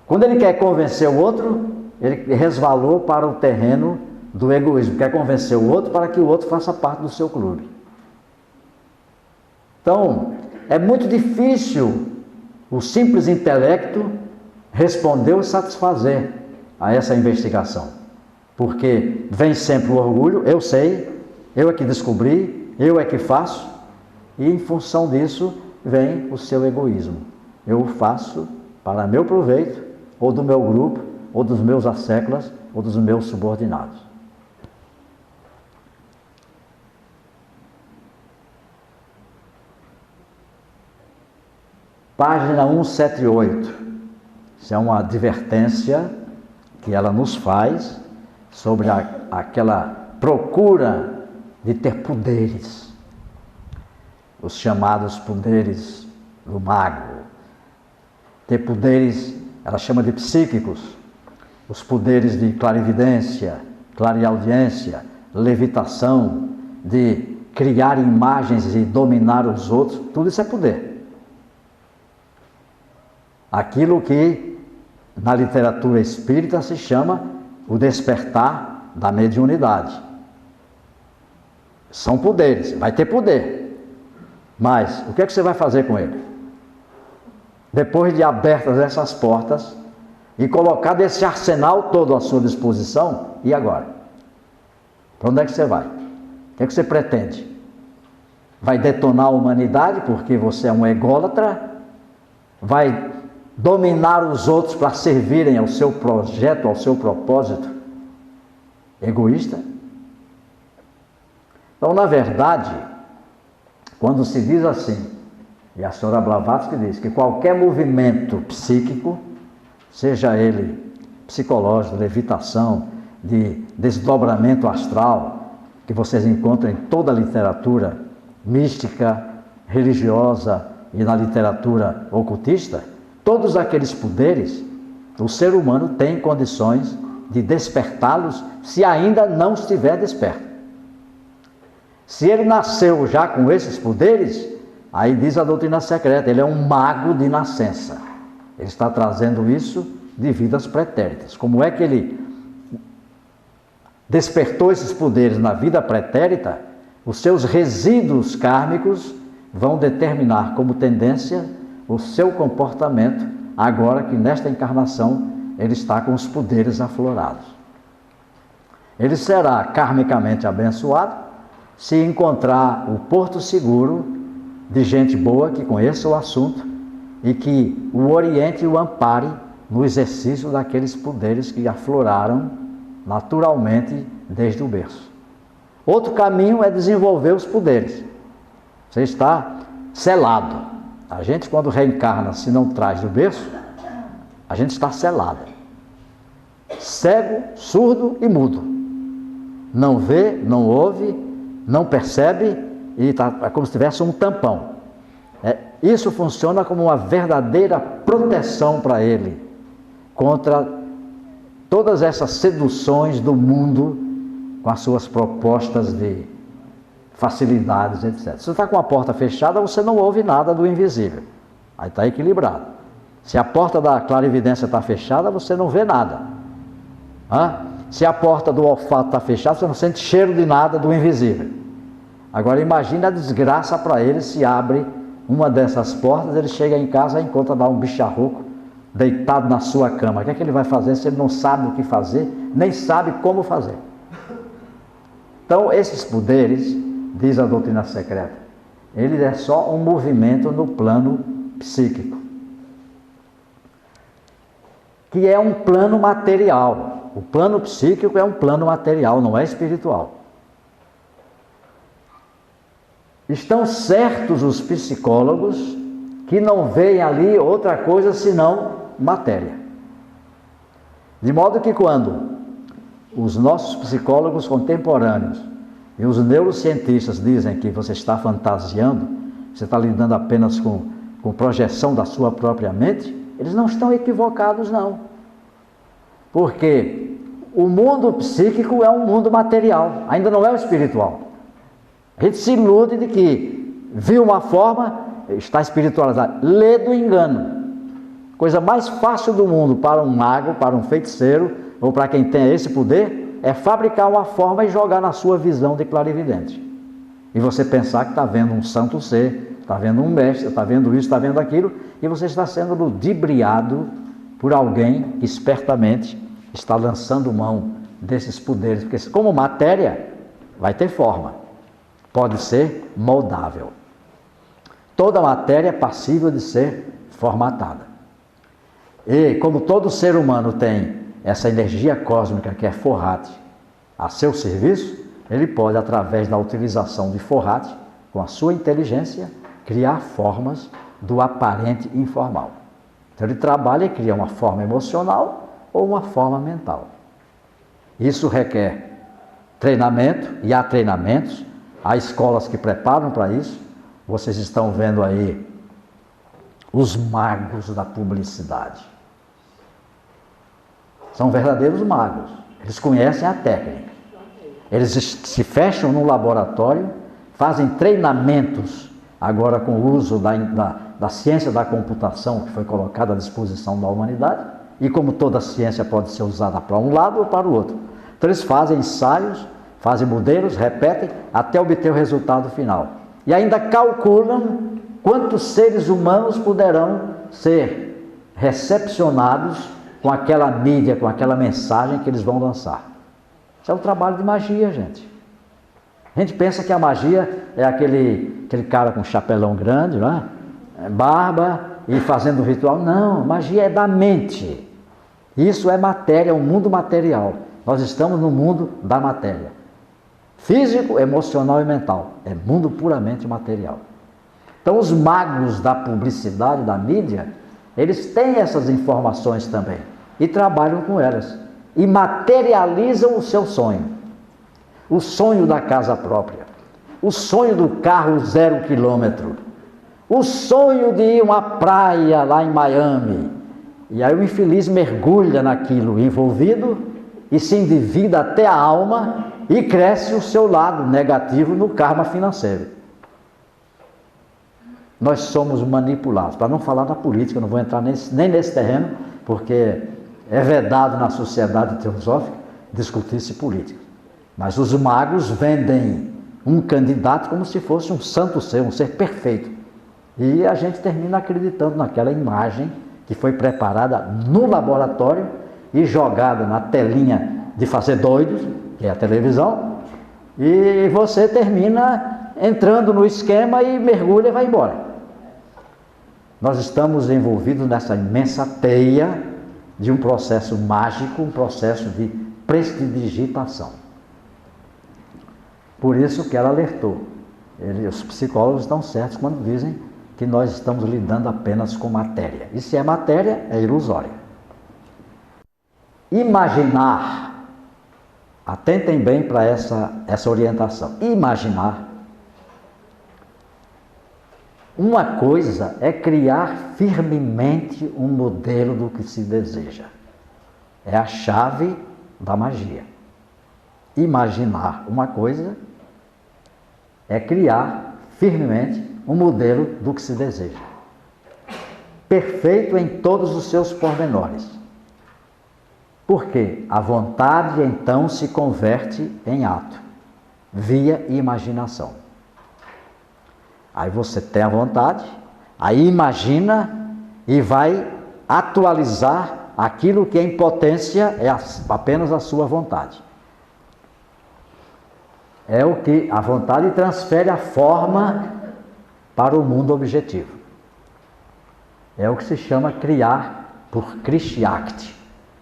Quando ele quer convencer o outro, ele resvalou para o terreno do egoísmo, quer convencer o outro para que o outro faça parte do seu clube. Então, é muito difícil o simples intelecto responder ou satisfazer a essa investigação, porque vem sempre o orgulho, eu sei, eu é que descobri, eu é que faço, e em função disso vem o seu egoísmo. Eu faço para meu proveito, ou do meu grupo, ou dos meus asseclas, ou dos meus subordinados. Página 178. Isso é uma advertência que ela nos faz sobre aquela procura de ter poderes. Os chamados poderes do mago. Ter poderes, ela chama de psíquicos. Os poderes de clarividência, clareaudiência, levitação, de criar imagens e dominar os outros, tudo isso é poder. Aquilo que na literatura espírita se chama o despertar da mediunidade. São poderes, vai ter poder. Mas o que é que você vai fazer com ele? Depois de abertas essas portas e colocado esse arsenal todo à sua disposição, e agora? Para onde é que você vai? O que é que você pretende? Vai detonar a humanidade porque você é um ególatra? Vai dominar os outros para servirem ao seu projeto, ao seu propósito egoísta? Então, na verdade, quando se diz assim, e a senhora Blavatsky diz que qualquer movimento psíquico, seja ele psicológico, levitação, de desdobramento astral, que vocês encontram em toda a literatura mística, religiosa e na literatura ocultista, todos aqueles poderes, o ser humano tem condições de despertá-los se ainda não estiver desperto. Se ele nasceu já com esses poderes, aí diz a doutrina secreta, ele é um mago de nascença. Ele está trazendo isso de vidas pretéritas. Como é que ele despertou esses poderes na vida pretérita? Os seus resíduos kármicos vão determinar como tendência o seu comportamento, agora que nesta encarnação ele está com os poderes aflorados. Ele será karmicamente abençoado se encontrar o porto seguro de gente boa que conheça o assunto e que o oriente e o ampare no exercício daqueles poderes que afloraram naturalmente desde o berço. Outro caminho é desenvolver os poderes. Você está selado. A gente, quando reencarna, se não traz do berço, a gente está selado. Cego, surdo e mudo. Não vê, não ouve, não percebe e é como se tivesse um tampão. Isso funciona como uma verdadeira proteção para ele contra todas essas seduções do mundo com as suas propostas de facilidades, etc. Se você está com a porta fechada, você não ouve nada do invisível. Aí está equilibrado. Se a porta da clarividência está fechada, você não vê nada. Se a porta do olfato está fechada, você não sente cheiro de nada do invisível. Agora imagine a desgraça para ele se abre uma dessas portas, ele chega em casa e encontra lá um bicharroco deitado na sua cama. O que é que ele vai fazer se ele não sabe o que fazer, nem sabe como fazer? Então, esses poderes, diz a doutrina secreta, ele é só um movimento no plano psíquico, que é um plano material. O plano psíquico é um plano material, não é espiritual. Estão certos os psicólogos que não veem ali outra coisa senão matéria. De modo que quando os nossos psicólogos contemporâneos e os neurocientistas dizem que você está fantasiando, você está lidando apenas com projeção da sua própria mente, eles não estão equivocados, não. Porque o mundo psíquico é um mundo material, ainda não é o espiritual. A gente se ilude de que viu uma forma, está espiritualizado. Lê do engano. Coisa mais fácil do mundo para um mago, para um feiticeiro, ou para quem tem esse poder, é fabricar uma forma e jogar na sua visão de clarividente. E você pensar que está vendo um santo ser, está vendo um mestre, está vendo isso, está vendo aquilo, e você está sendo ludibriado por alguém que espertamente está lançando mão desses poderes, porque como matéria vai ter forma, pode ser moldável. Toda matéria é passível de ser formatada. E como todo ser humano tem essa energia cósmica que é Forrate a seu serviço, ele pode, através da utilização de Forrate, com a sua inteligência, criar formas do aparente informal. Então ele trabalha e cria uma forma emocional ou uma forma mental. Isso requer treinamento, e há treinamentos, há escolas que preparam para isso. Vocês estão vendo aí os magos da publicidade. São verdadeiros magos, eles conhecem a técnica. Eles se fecham num laboratório, fazem treinamentos, agora com o uso da ciência da computação, que foi colocada à disposição da humanidade, e como toda ciência pode ser usada para um lado ou para o outro. Então eles fazem ensaios, fazem modelos, repetem, até obter o resultado final. E ainda calculam quantos seres humanos poderão ser recepcionados com aquela mídia, com aquela mensagem que eles vão lançar. Isso é um trabalho de magia, gente. A gente pensa que a magia é aquele cara com chapelão grande, não é? Barba e fazendo ritual. Não, magia é da mente. Isso é matéria, é um mundo material. Nós estamos no mundo da matéria. Físico, emocional e mental. É mundo puramente material. Então os magos da publicidade, da mídia, eles têm essas informações também e trabalham com elas e materializam o seu sonho. O sonho da casa própria, o sonho do carro 0 quilômetro, o sonho de ir a uma praia lá em Miami. E aí o infeliz mergulha naquilo envolvido e se endivida até a alma e cresce o seu lado negativo no karma financeiro. Nós somos manipulados. Para não falar da política, não vou entrar nem nesse terreno, porque é vedado na sociedade teosófica discutir-se política. Mas os magos vendem um candidato como se fosse um santo ser, um ser perfeito. E a gente termina acreditando naquela imagem que foi preparada no laboratório e jogada na telinha de fazer doidos, que é a televisão, e você termina entrando no esquema e mergulha e vai embora. Nós estamos envolvidos nessa imensa teia de um processo mágico, um processo de prestidigitação. Por isso que ela alertou. Os psicólogos estão certos quando dizem que nós estamos lidando apenas com matéria. E se é matéria, é ilusória. Imaginar, atentem bem para essa orientação. Imaginar, uma coisa é criar firmemente um modelo do que se deseja. É a chave da magia. Imaginar uma coisa é criar firmemente um modelo do que se deseja. Perfeito em todos os seus pormenores. Porque a vontade então se converte em ato, via imaginação. Aí você tem a vontade, aí imagina e vai atualizar aquilo que em potência é apenas a sua vontade. É o que a vontade transfere a forma para o mundo objetivo. É o que se chama criar por Krishakti,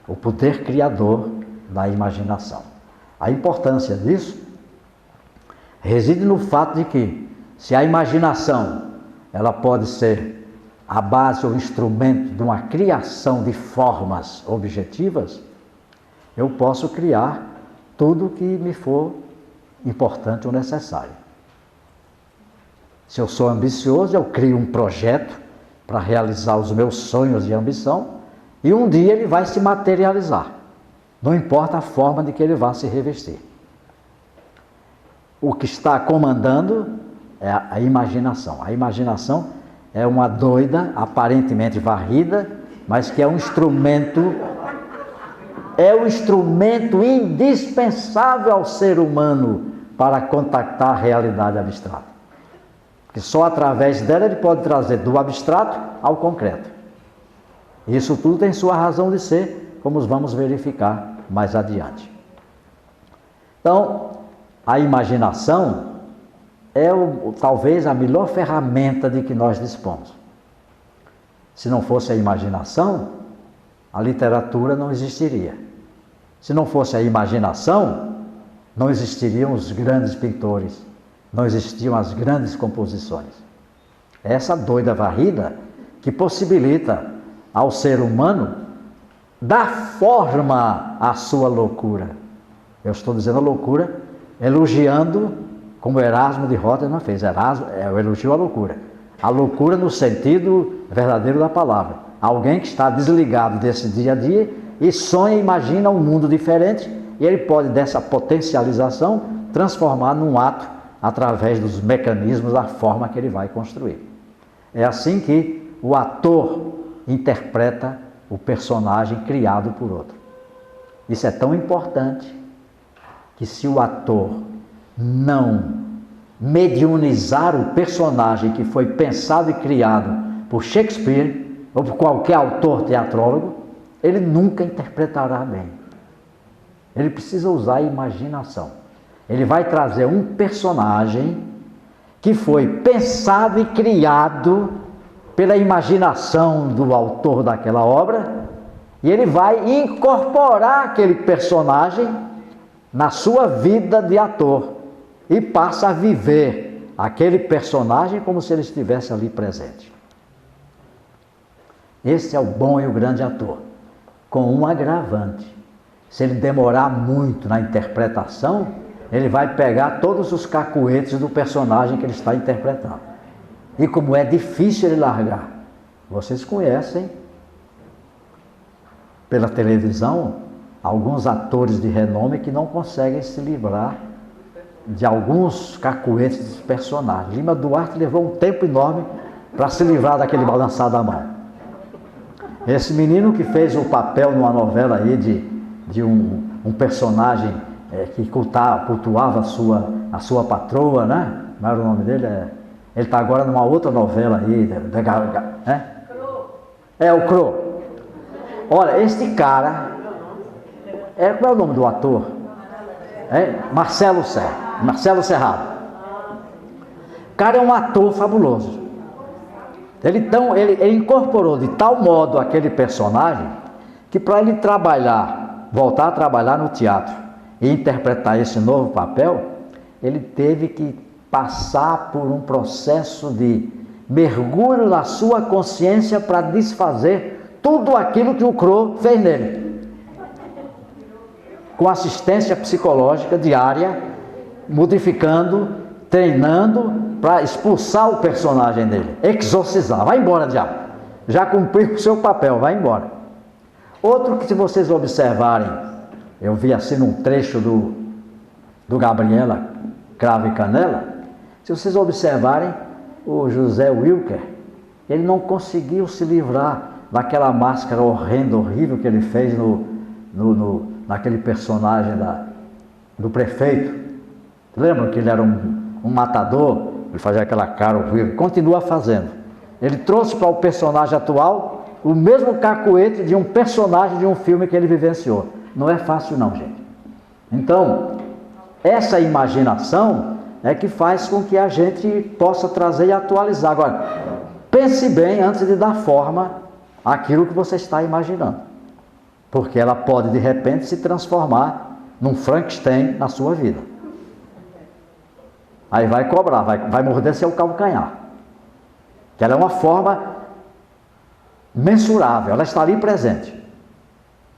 o poder criador da imaginação. A importância disso reside no fato de que, se a imaginação ela pode ser a base ou instrumento de uma criação de formas objetivas, eu posso criar tudo o que me for importante ou necessário. Se eu sou ambicioso, eu crio um projeto para realizar os meus sonhos de ambição e um dia ele vai se materializar. Não importa a forma de que ele vá se revestir. O que está comandando é a imaginação. A imaginação é uma doida, aparentemente varrida, mas que é um instrumento indispensável ao ser humano para contactar a realidade abstrata. Que só através dela ele pode trazer do abstrato ao concreto. Isso tudo tem sua razão de ser, como vamos verificar mais adiante. Então, a imaginação é talvez a melhor ferramenta de que nós dispomos. Se não fosse a imaginação, a literatura não existiria. Se não fosse a imaginação, não existiriam os grandes pintores, não existiam as grandes composições. É essa doida varrida que possibilita ao ser humano dar forma à sua loucura. Eu estou dizendo a loucura, elogiando, como Erasmo de Rotterdam fez. Erasmo é o elogio à loucura. A loucura no sentido verdadeiro da palavra. Alguém que está desligado desse dia a dia e sonha e imagina um mundo diferente, e ele pode, dessa potencialização, transformar num ato através dos mecanismos da forma que ele vai construir. É assim que o ator interpreta o personagem criado por outro. Isso é tão importante que, se o ator não mediunizar o personagem que foi pensado e criado por Shakespeare ou por qualquer autor teatrólogo, ele nunca interpretará bem. Ele precisa usar a imaginação. Ele vai trazer um personagem que foi pensado e criado pela imaginação do autor daquela obra, e ele vai incorporar aquele personagem na sua vida de ator e passa a viver aquele personagem como se ele estivesse ali presente. Esse é o bom e o grande ator, com um agravante. Se ele demorar muito na interpretação, ele vai pegar todos os cacuetes do personagem que ele está interpretando. E como é difícil ele largar. Vocês conhecem, pela televisão, alguns atores de renome que não conseguem se livrar de alguns cacuetes dos personagens. Lima Duarte levou um tempo enorme para se livrar daquele balançar da mão. Esse menino que fez o papel numa novela aí de um personagem que cultuava a sua patroa, né? Não era o nome dele? Ele está agora numa outra novela aí. O Cro. Olha, este cara, qual é o nome do ator? Marcelo Serrado. O cara é um ator fabuloso. Ele incorporou de tal modo aquele personagem que, para ele voltar a trabalhar no teatro e interpretar esse novo papel, ele teve que passar por um processo de mergulho na sua consciência para desfazer tudo aquilo que o Cro fez nele, com assistência psicológica diária, modificando, treinando para expulsar o personagem dele, exorcizar. Vai embora, diabo, já cumpriu o seu papel, vai embora. Outro que, se vocês observarem, eu vi assim num trecho do Gabriela Cravo e Canela, se vocês observarem, o José Wilker, ele não conseguiu se livrar daquela máscara horrenda, horrível que ele fez naquele personagem do prefeito. Lembram que ele era um matador? Ele fazia aquela cara horrível, continua fazendo. Ele trouxe para o personagem atual o mesmo cacuete de um personagem de um filme que ele vivenciou. Não é fácil não, gente. Então, essa imaginação é que faz com que a gente possa trazer e atualizar. Agora, pense bem antes de dar forma àquilo que você está imaginando, porque ela pode de repente se transformar num Frankenstein na sua vida. Aí vai cobrar, vai morder seu calcanhar, que ela é uma forma mensurável, ela está ali presente,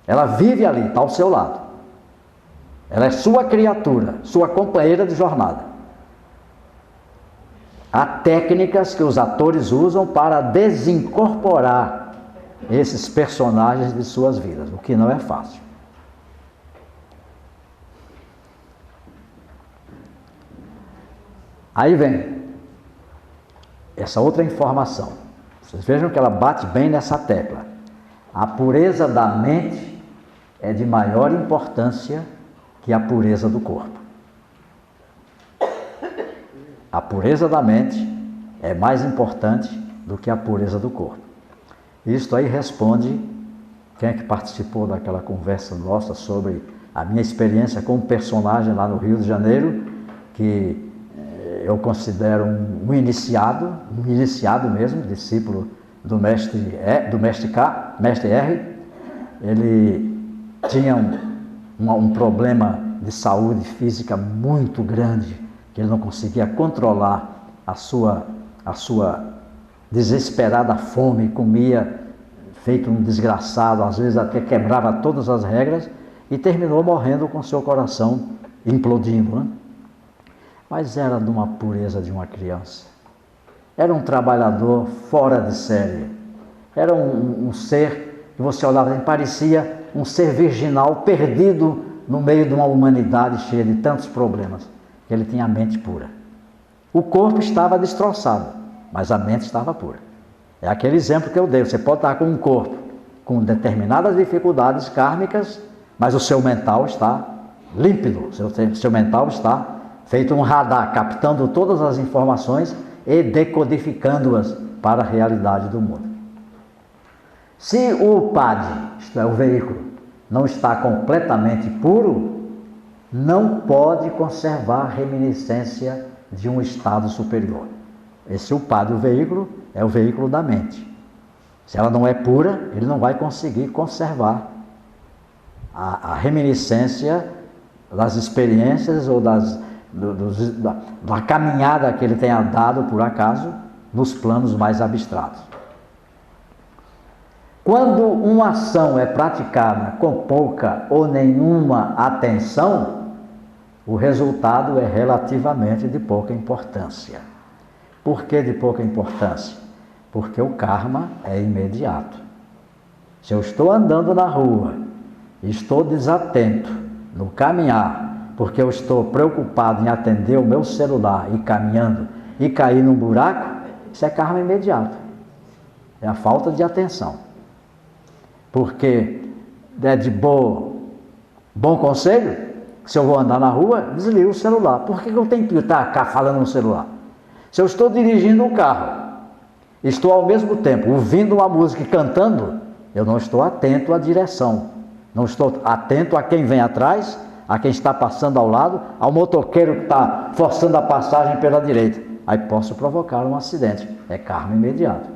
ela vive ali, está ao seu lado, ela é sua criatura, sua companheira de jornada. Há técnicas que os atores usam para desincorporar esses personagens de suas vidas, o que não é fácil. Aí vem essa outra informação. Vocês vejam que ela bate bem nessa tecla. A pureza da mente é de maior importância que a pureza do corpo. A pureza da mente é mais importante do que a pureza do corpo. Isto aí responde quem é que participou daquela conversa nossa sobre a minha experiência com um personagem lá no Rio de Janeiro, que eu considero um iniciado mesmo, discípulo do mestre R. Ele tinha um problema de saúde física muito grande, que ele não conseguia controlar a sua desesperada fome, comia feito um desgraçado, às vezes até quebrava todas as regras e terminou morrendo com seu coração implodindo, né? Mas era de uma pureza de uma criança. Era um trabalhador fora de série. Era um ser que você olhava e parecia um ser virginal perdido no meio de uma humanidade cheia de tantos problemas. Ele tinha a mente pura. O corpo estava destroçado, mas a mente estava pura. É aquele exemplo que eu dei. Você pode estar com um corpo com determinadas dificuldades kármicas, mas o seu mental está límpido. Seu mental está feito um radar, captando todas as informações e decodificando-as para a realidade do mundo. Se o PAD, isto é, o veículo, não está completamente puro, não pode conservar reminiscência de um estado superior. Esse UPAD, o veículo, é o veículo da mente. Se ela não é pura, ele não vai conseguir conservar a reminiscência das experiências ou da caminhada que ele tenha dado, por acaso, nos planos mais abstratos. Quando uma ação é praticada com pouca ou nenhuma atenção, o resultado é relativamente de pouca importância. Por que de pouca importância? Porque o karma é imediato. Se eu estou andando na rua e estou desatento no caminhar, porque eu estou preocupado em atender o meu celular e caminhando e cair num buraco, isso é karma imediato. É a falta de atenção. Porque é de bom conselho, se eu vou andar na rua, desligo o celular. Por que eu tenho que estar cá falando no celular? Se eu estou dirigindo um carro, estou ao mesmo tempo ouvindo uma música e cantando, eu não estou atento à direção. Não estou atento a quem vem atrás, a quem está passando ao lado, ao motoqueiro que está forçando a passagem pela direita. Aí posso provocar um acidente. É karma imediato.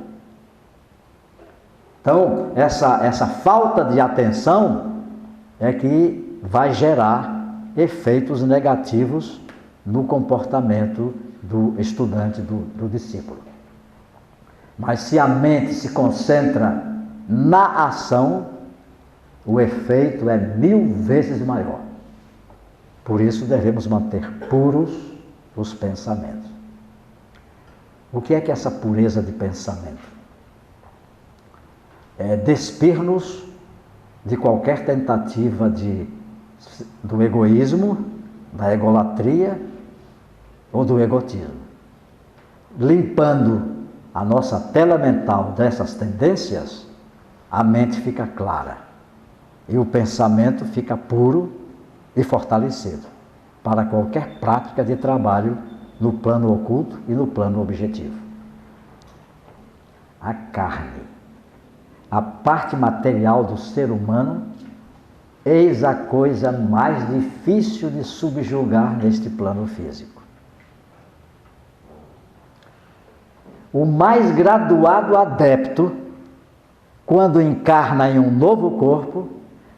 Então, essa falta de atenção é que vai gerar efeitos negativos no comportamento do estudante, do discípulo. Mas se a mente se concentra na ação, o efeito é 1000 vezes maior. Por isso devemos manter puros os pensamentos. O que é que essa pureza de pensamento? É despir-nos de qualquer tentativa do egoísmo, da egolatria ou do egotismo. Limpando a nossa tela mental dessas tendências, a mente fica clara e o pensamento fica puro e fortalecido para qualquer prática de trabalho no plano oculto e no plano objetivo. A carne, a parte material do ser humano, eis a coisa mais difícil de subjugar neste plano físico. O mais graduado adepto, quando encarna em um novo corpo,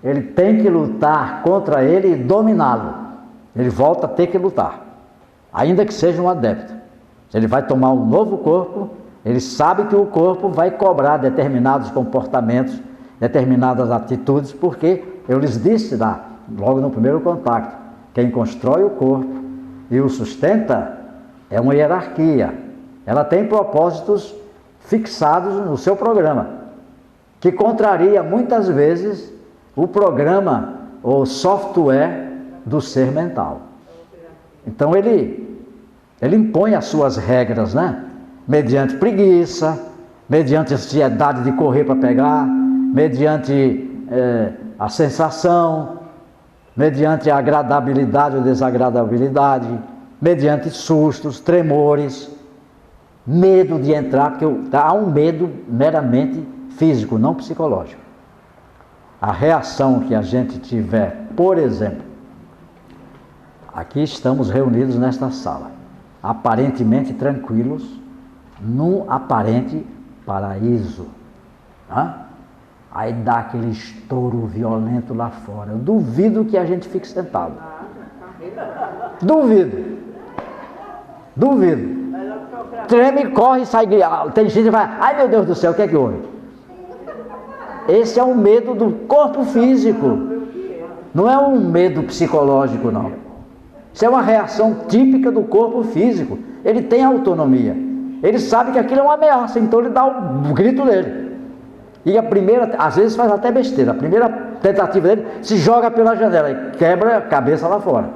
ele tem que lutar contra ele e dominá-lo. Ele volta a ter que lutar, ainda que seja um adepto. Se ele vai tomar um novo corpo, ele sabe que o corpo vai cobrar determinados comportamentos, determinadas atitudes, porque eu lhes disse lá, logo no primeiro contato, quem constrói o corpo e o sustenta é uma hierarquia. Ela tem propósitos fixados no seu programa, que contraria muitas vezes o programa ou software do ser mental. Então ele impõe as suas regras, né? Mediante preguiça, mediante ansiedade de correr para pegar, mediante a sensação, mediante a agradabilidade ou desagradabilidade, mediante sustos, tremores, medo de entrar, porque há um medo meramente físico, não psicológico. A reação que a gente tiver, por exemplo, aqui estamos reunidos nesta sala, aparentemente tranquilos, num aparente paraíso. Aí dá aquele estouro violento lá fora. Eu duvido que a gente fique sentado. Duvido. Treme, corre e sai. Tem gente que vai, ai meu Deus do céu, o que é que houve? Esse é um medo do corpo físico. Não é um medo psicológico, não. Isso é uma reação típica do corpo físico. Ele tem autonomia. Ele sabe que aquilo é uma ameaça, então ele dá o grito dele. E a primeira, às vezes faz até besteira, a primeira tentativa dele se joga pela janela e quebra a cabeça lá fora.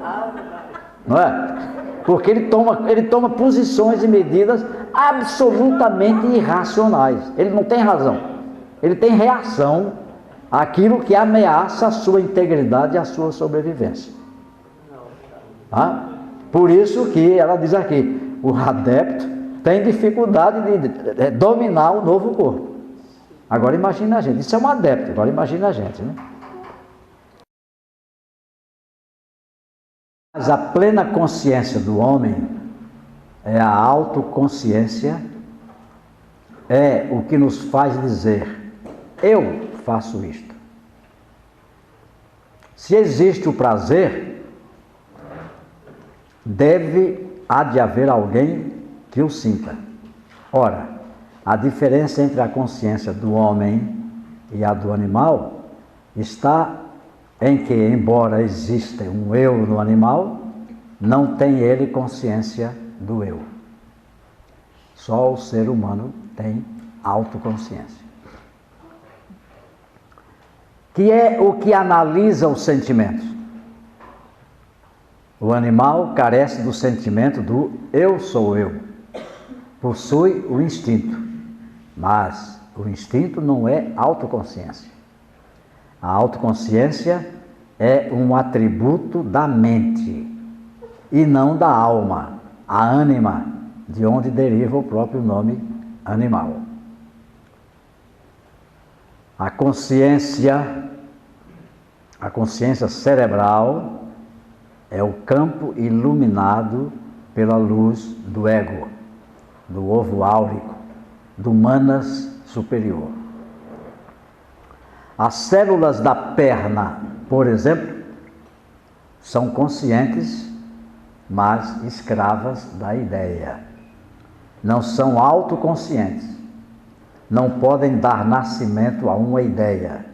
Não é? Porque ele toma posições e medidas absolutamente irracionais. Ele não tem razão. Ele tem reação àquilo que ameaça a sua integridade e a sua sobrevivência. Por isso que ela diz aqui, o adepto tem dificuldade de dominar o novo corpo. Agora imagina a gente, isso é um adepto, agora imagina a gente, né? Mas a plena consciência do homem é a autoconsciência, é o que nos faz dizer, eu faço isto. Se existe o prazer, há de haver alguém que o sinta. Ora, a diferença entre a consciência do homem e a do animal está em que, embora exista um eu no animal, não tem ele consciência do eu. Só o ser humano tem autoconsciência. Que é o que analisa os sentimentos. O animal carece do sentimento do eu sou eu. Possui o instinto. Mas o instinto não é autoconsciência. A autoconsciência é um atributo da mente e não da alma, a ânima, de onde deriva o próprio nome animal. A consciência cerebral é o campo iluminado pela luz do ego, do ovo áurico, do manas superior. As células da perna, por exemplo, são conscientes, mas escravas da ideia. Não são autoconscientes. Não podem dar nascimento a uma ideia.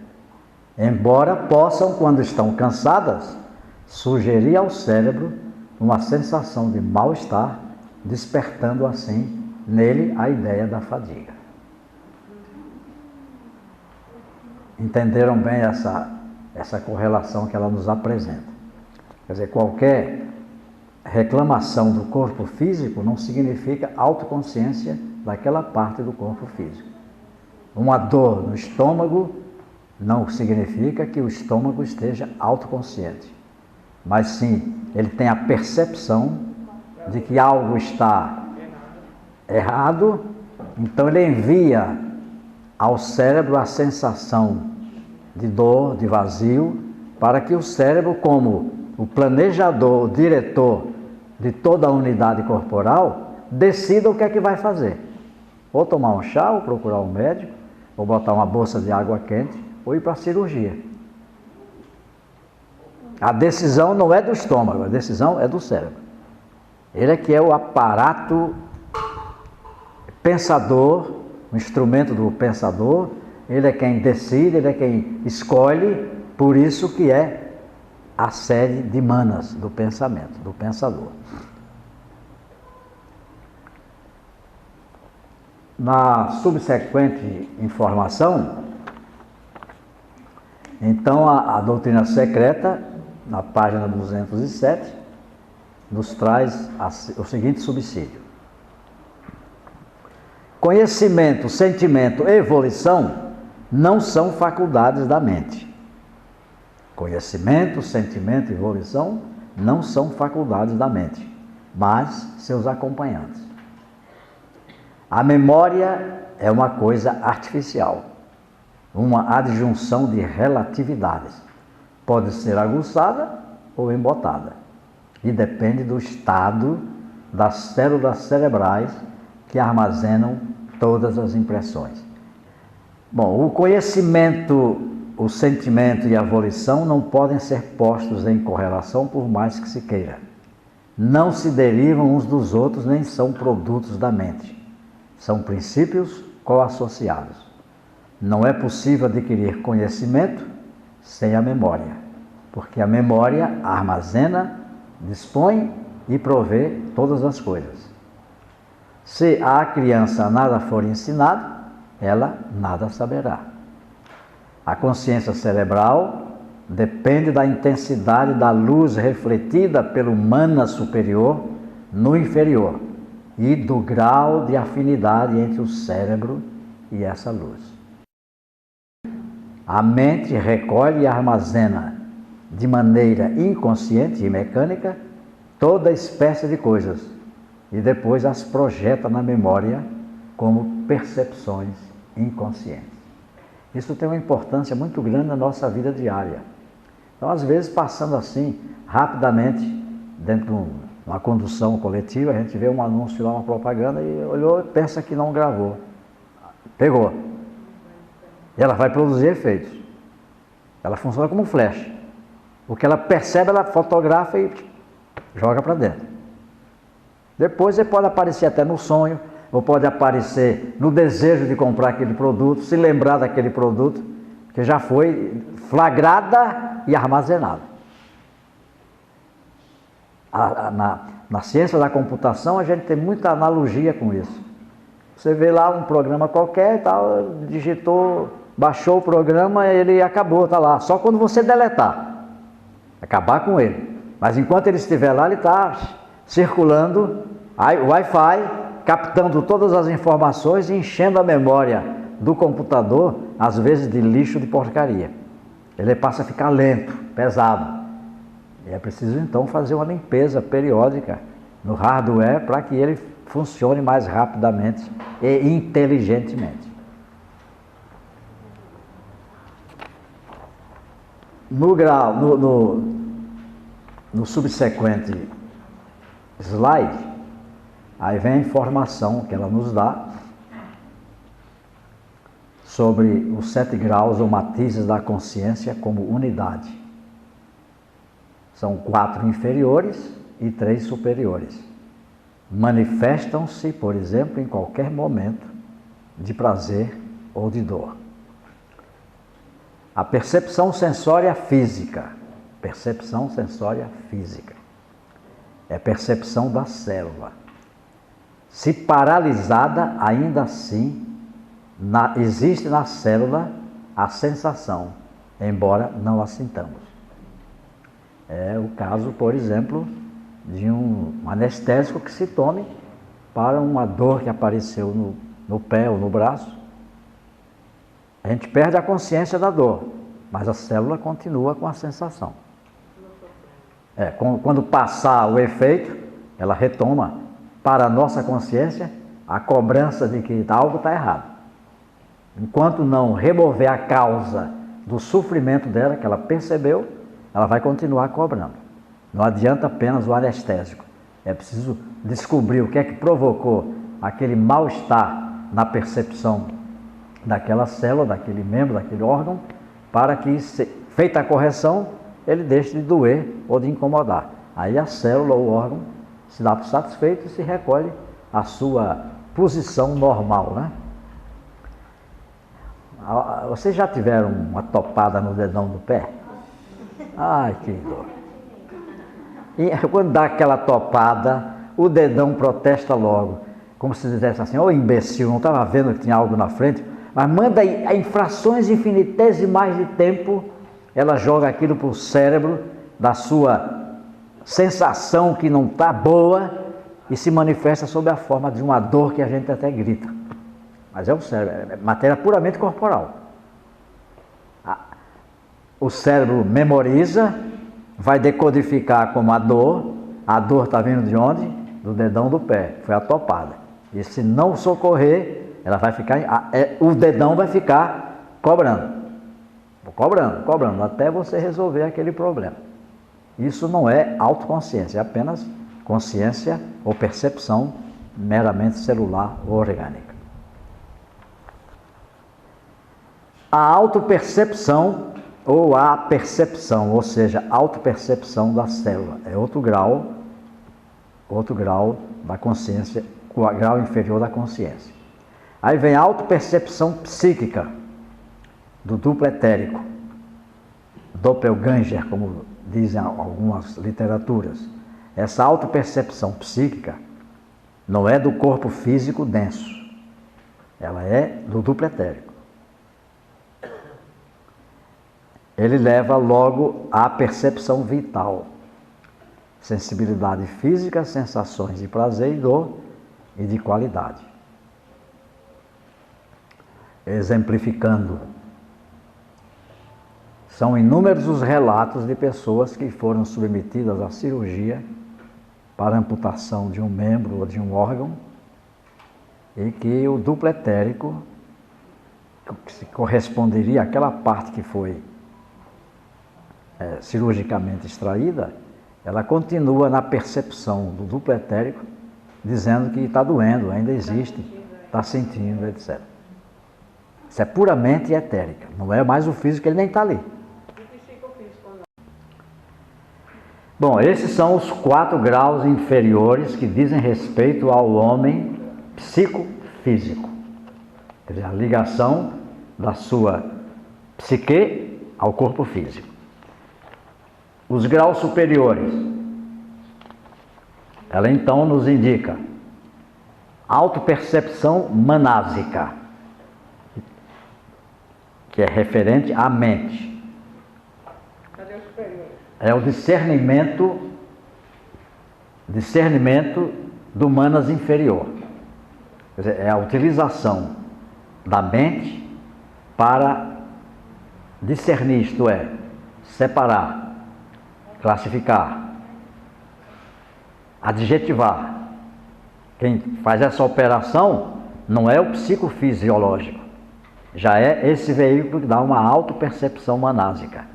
Embora possam, quando estão cansadas, sugerir ao cérebro uma sensação de mal-estar, despertando assim nele a ideia da fadiga. Entenderam bem essa correlação que ela nos apresenta? Quer dizer, qualquer reclamação do corpo físico não significa autoconsciência daquela parte do corpo físico. Uma dor no estômago não significa que o estômago esteja autoconsciente, mas sim, ele tem a percepção de que algo está errado, então ele envia ao cérebro a sensação de dor, de vazio, para que o cérebro, como o planejador, o diretor de toda a unidade corporal, decida o que é que vai fazer. Ou tomar um chá, ou procurar um médico, ou botar uma bolsa de água quente, ou ir para a cirurgia. A decisão não é do estômago, a decisão é do cérebro. Ele é que é o aparato pensador, o instrumento do pensador, ele é quem decide, ele é quem escolhe, por isso que é a série de manas do pensamento, do pensador. Na subsequente informação, então a doutrina secreta, na página 207, nos traz o seguinte subsídio. Conhecimento, sentimento, evolução não são faculdades da mente. Conhecimento, sentimento e volição não são faculdades da mente, mas seus acompanhantes. A memória é uma coisa artificial, uma adjunção de relatividades. Pode ser aguçada ou embotada, e depende do estado das células cerebrais que armazenam todas as impressões. Bom, o conhecimento, o sentimento e a volição não podem ser postos em correlação por mais que se queira. Não se derivam uns dos outros, nem são produtos da mente. São princípios coassociados. Não é possível adquirir conhecimento sem a memória, porque a memória armazena, dispõe e provê todas as coisas. Se à criança nada for ensinado, ela nada saberá. A consciência cerebral depende da intensidade da luz refletida pelo mana superior no inferior e do grau de afinidade entre o cérebro e essa luz. A mente recolhe e armazena de maneira inconsciente e mecânica toda espécie de coisas e depois as projeta na memória como percepções inconscientes. Isso tem uma importância muito grande na nossa vida diária. Então, às vezes, passando assim, rapidamente, dentro de uma condução coletiva, a gente vê um anúncio lá, uma propaganda, e olhou e pensa que não gravou. Pegou. E ela vai produzir efeitos. Ela funciona como um flash. O que ela percebe, ela fotografa e joga para dentro. Depois ele pode aparecer até no sonho, ou pode aparecer no desejo de comprar aquele produto, se lembrar daquele produto, que já foi flagrada e armazenada. Na ciência da computação, a gente tem muita analogia com isso. Você vê lá um programa qualquer, tal, digitou, baixou o programa, ele acabou, está lá. Só quando você deletar, acabar com ele. Mas enquanto ele estiver lá, ele está circulando, Wi-Fi, captando todas as informações e enchendo a memória do computador, às vezes de lixo, de porcaria. Ele passa a ficar lento, pesado. E é preciso então fazer uma limpeza periódica no hardware para que ele funcione mais rapidamente e inteligentemente. No subsequente slide, aí vem a informação que ela nos dá sobre os 7 graus ou matizes da consciência como unidade. São 4 inferiores e 3 superiores. Manifestam-se, por exemplo, em qualquer momento de prazer ou de dor. A percepção sensória física. Percepção sensória física. É percepção da célula. Se paralisada, ainda assim, existe na célula a sensação, embora não a sintamos. É o caso, por exemplo, de um anestésico que se tome para uma dor que apareceu no pé ou no braço. A gente perde a consciência da dor, mas a célula continua com a sensação. Quando passar o efeito, ela retoma para a nossa consciência a cobrança de que algo está errado. Enquanto não remover a causa do sofrimento dela, que ela percebeu, ela vai continuar cobrando. Não adianta apenas o anestésico. É preciso descobrir o que é que provocou aquele mal-estar na percepção daquela célula, daquele membro, daquele órgão, para que, feita a correção, ele deixe de doer ou de incomodar. Aí a célula ou o órgão se dá por satisfeito e se recolhe à sua posição normal, né? Vocês já tiveram uma topada no dedão do pé? Ai, que dor. E quando dá aquela topada, o dedão protesta logo, como se dissesse assim: ô imbecil, não estava vendo que tinha algo na frente? Mas manda em frações infinitesimais de tempo, ela joga aquilo para o cérebro, da sua sensação que não está boa, e se manifesta sob a forma de uma dor que a gente até grita. Mas é o cérebro, é matéria puramente corporal. o cérebro memoriza, vai decodificar como a dor está vindo de onde? Do dedão do pé, foi a topada. E se não socorrer, ela vai ficar, o dedão vai ficar cobrando, até você resolver aquele problema. Isso não é autoconsciência, é apenas consciência ou percepção meramente celular ou orgânica. A autopercepção ou a percepção, ou seja, autopercepção da célula, é outro grau da consciência, o grau inferior da consciência. Aí vem a autopercepção psíquica, do duplo etérico, Doppelganger, como dizem algumas literaturas. Essa autopercepção psíquica não é do corpo físico denso, ela é do duplo etérico. Ele leva logo à percepção vital, sensibilidade física, sensações de prazer e dor e de qualidade. Exemplificando, são inúmeros os relatos de pessoas que foram submetidas à cirurgia para amputação de um membro ou de um órgão e que o duplo etérico, que corresponderia àquela parte que foi cirurgicamente extraída, ela continua na percepção do duplo etérico, dizendo que está doendo, ainda existe, está sentindo, etc. Isso é puramente etérica, não é mais o físico, ele nem está ali. Bom, esses são os 4 graus inferiores que dizem respeito ao homem psicofísico. Quer dizer, a ligação da sua psique ao corpo físico. Os graus superiores, ela então nos indica autopercepção manásica, que é referente à mente. Cadê o superior? É o discernimento do manas inferior. Quer dizer, é a utilização da mente para discernir, isto é, separar, classificar, adjetivar. Quem faz essa operação não é o psicofisiológico, já é esse veículo que dá uma autopercepção manásica.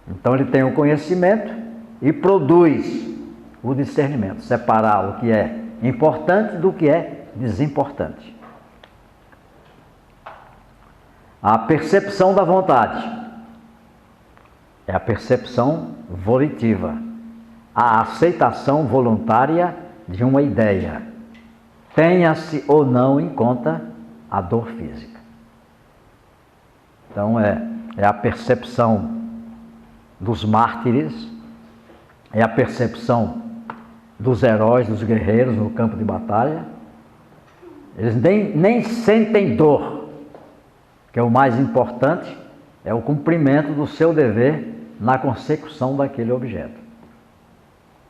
Então ele tem o conhecimento e produz o discernimento, separar o que é importante do que é desimportante. A percepção da vontade é a percepção volitiva, a aceitação voluntária de uma ideia, tenha-se ou não em conta a dor física. Então é a percepção dos mártires, é a percepção dos heróis, dos guerreiros no campo de batalha. Eles nem sentem dor, que é o mais importante, é o cumprimento do seu dever na consecução daquele objeto.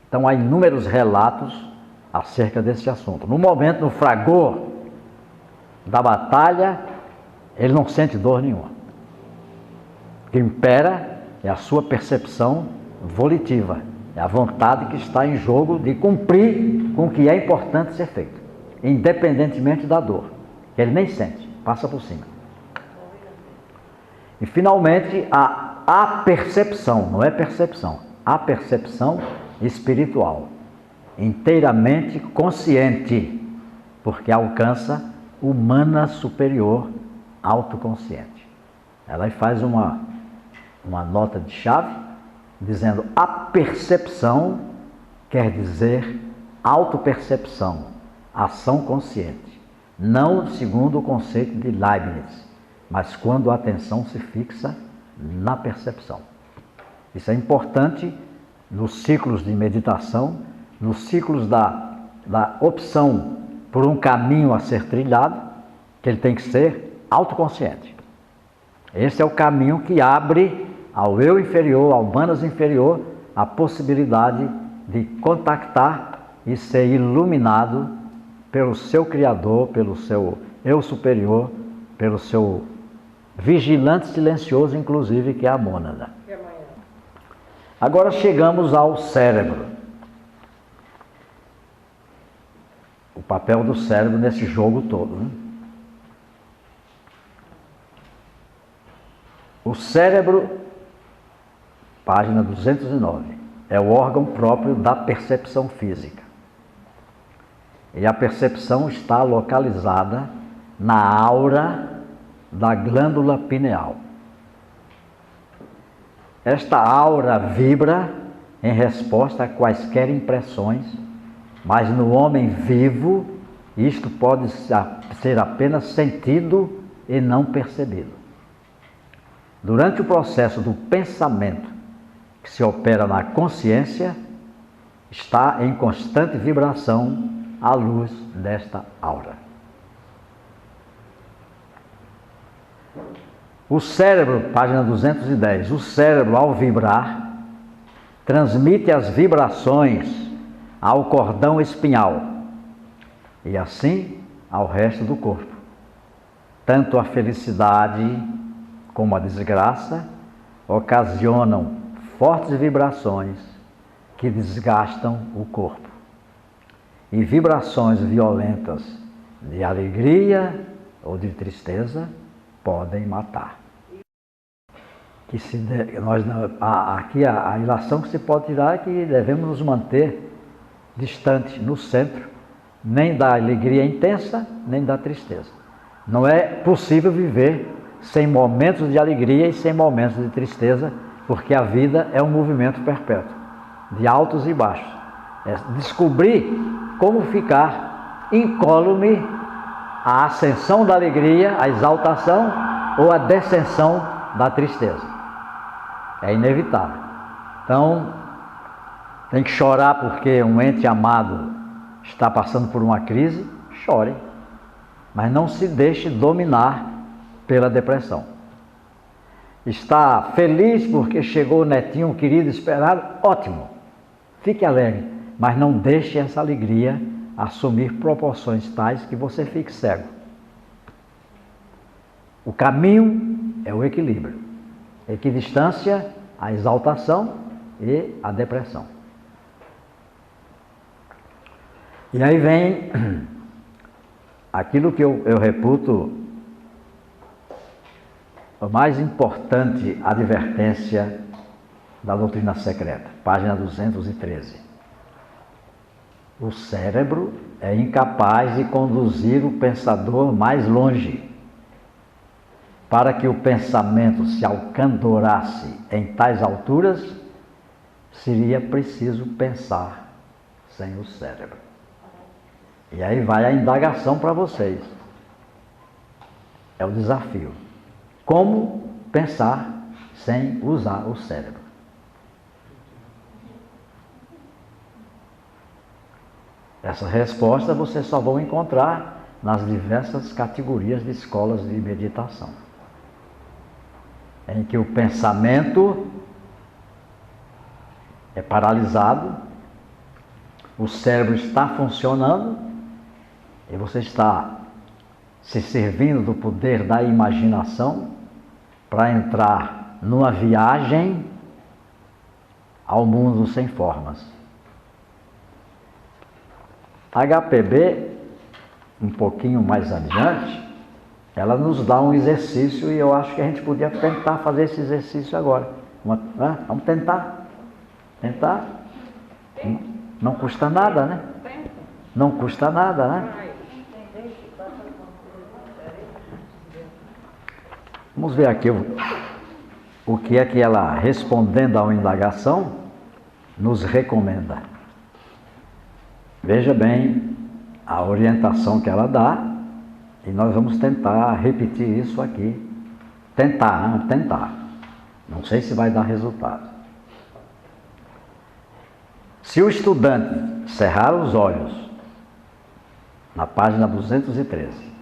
Então há inúmeros relatos acerca desse assunto. No momento, no fragor da batalha, ele não sente dor nenhuma. O que impera é a sua percepção volitiva, é a vontade que está em jogo de cumprir com o que é importante ser feito, independentemente da dor, que ele nem sente, passa por cima. E finalmente a percepção, não é percepção, a percepção espiritual, inteiramente consciente, porque alcança o mana superior autoconsciente. Ela faz uma nota de chave, dizendo a percepção quer dizer autopercepção, ação consciente, não segundo o conceito de Leibniz, mas quando a atenção se fixa na percepção. Isso é importante nos ciclos de meditação, nos ciclos da opção por um caminho a ser trilhado, que ele tem que ser autoconsciente. Esse é o caminho que abre ao eu inferior, ao manas inferior, a possibilidade de contactar e ser iluminado pelo seu Criador, pelo seu eu superior, pelo seu vigilante silencioso, inclusive, que é a mônada. Agora chegamos ao cérebro. O papel do cérebro nesse jogo todo, né? O cérebro, página 209, é o órgão próprio da percepção física. E a percepção está localizada na aura da glândula pineal. Esta aura vibra em resposta a quaisquer impressões, mas no homem vivo isto pode ser apenas sentido e não percebido. Durante o processo do pensamento, que se opera na consciência, está em constante vibração à luz desta aura. O cérebro, página 210, o cérebro, ao vibrar, transmite as vibrações ao cordão espinhal e assim ao resto do corpo. Tanto a felicidade como a desgraça ocasionam fortes vibrações que desgastam o corpo. E vibrações violentas de alegria ou de tristeza podem matar. Aqui a ilação que se pode tirar é que devemos nos manter distantes, no centro, nem da alegria intensa, nem da tristeza. Não é possível viver sem momentos de alegria e sem momentos de tristeza, porque a vida é um movimento perpétuo, de altos e baixos. É descobrir como ficar incólume a ascensão da alegria, a exaltação ou a descensão da tristeza. É inevitável. Então, tem que chorar porque um ente amado está passando por uma crise, chore. Mas não se deixe dominar pela depressão. Está feliz porque chegou o netinho querido, esperado, ótimo. Fique alegre, mas não deixe essa alegria assumir proporções tais que você fique cego. O caminho é o equilíbrio. Equidistância, a exaltação e a depressão. E aí vem aquilo que eu reputo a mais importante advertência da doutrina secreta, página 213. O cérebro é incapaz de conduzir o pensador mais longe. Para que o pensamento se alcandorasse em tais alturas, seria preciso pensar sem o cérebro. E aí vai a indagação para vocês. É o desafio. Como pensar sem usar o cérebro? Essa resposta vocês só vão encontrar nas diversas categorias de escolas de meditação, em que o pensamento é paralisado, o cérebro está funcionando e você está se servindo do poder da imaginação para entrar numa viagem ao mundo sem formas. HPB, um pouquinho mais adiante, ela nos dá um exercício e eu acho que a gente podia tentar fazer esse exercício agora. Vamos tentar? Tentar? Não custa nada, né? Não custa nada, né? Vamos ver aqui o que é que ela, respondendo a uma indagação, nos recomenda. Veja bem a orientação que ela dá e nós vamos tentar repetir isso aqui. Tentar. Não sei se vai dar resultado. Se o estudante cerrar os olhos, na página 213,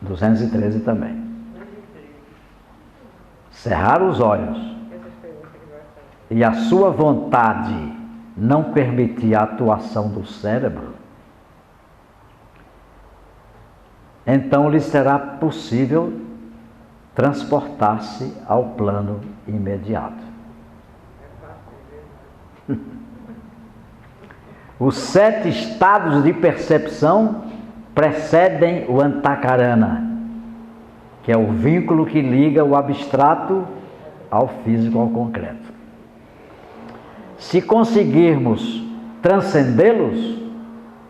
213 também, cerrar os olhos e a sua vontade não permitir a atuação do cérebro, então lhe será possível transportar-se ao plano imediato. Os 7 estados de percepção precedem o Antakarana, que é o vínculo que liga o abstrato ao físico, ao concreto. Se conseguirmos transcendê-los,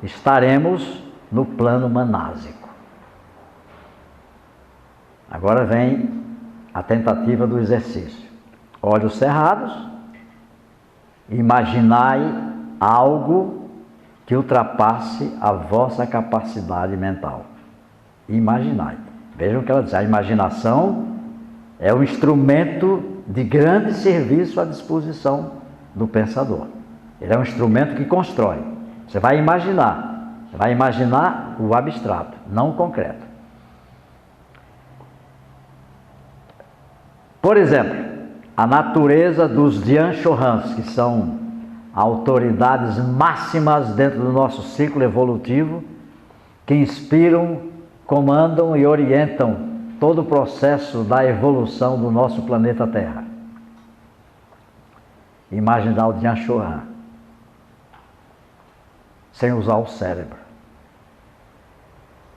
estaremos no plano manásico. Agora vem a tentativa do exercício. Olhos cerrados, imaginai algo que ultrapasse a vossa capacidade mental. Imaginai. Vejam o que ela diz, a imaginação é um instrumento de grande serviço à disposição do pensador. Ele é um instrumento que constrói. Você vai imaginar o abstrato, não o concreto. Por exemplo, a natureza dos Dhyan Chohans, que são autoridades máximas dentro do nosso ciclo evolutivo, que inspiram, comandam e orientam todo o processo da evolução do nosso planeta Terra. Imaginar o Dhyan Chohan, sem usar o cérebro,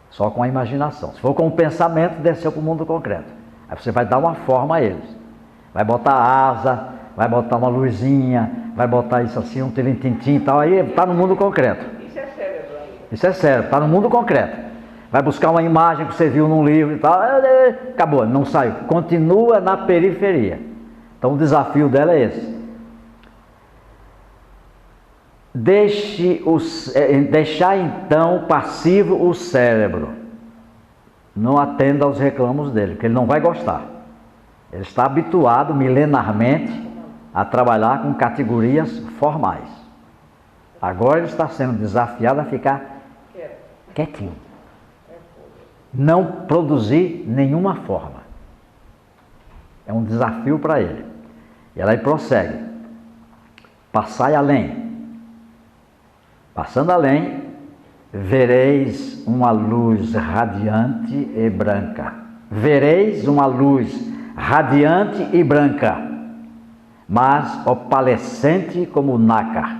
só com a imaginação. Se for com o pensamento, desceu para o mundo concreto. Aí você vai dar uma forma a eles. Vai botar asa, vai botar uma luzinha, vai botar isso assim, um tilintintim e tal. Aí está no mundo concreto. Isso é cérebro ainda. Isso é cérebro, está no mundo concreto. Vai buscar uma imagem que você viu num livro e tal. Acabou, não saiu. Continua na periferia. Então o desafio dela é esse. Deixar então passivo o cérebro. Não atenda aos reclamos dele, porque ele não vai gostar. Ele está habituado milenarmente a trabalhar com categorias formais. Agora ele está sendo desafiado a ficar quietinho. Não produzir nenhuma forma. É um desafio para ele. E ela aí prossegue. Passai além. Passando além, vereis uma luz radiante e branca. Vereis uma luz radiante e branca, mas opalescente como o nácar.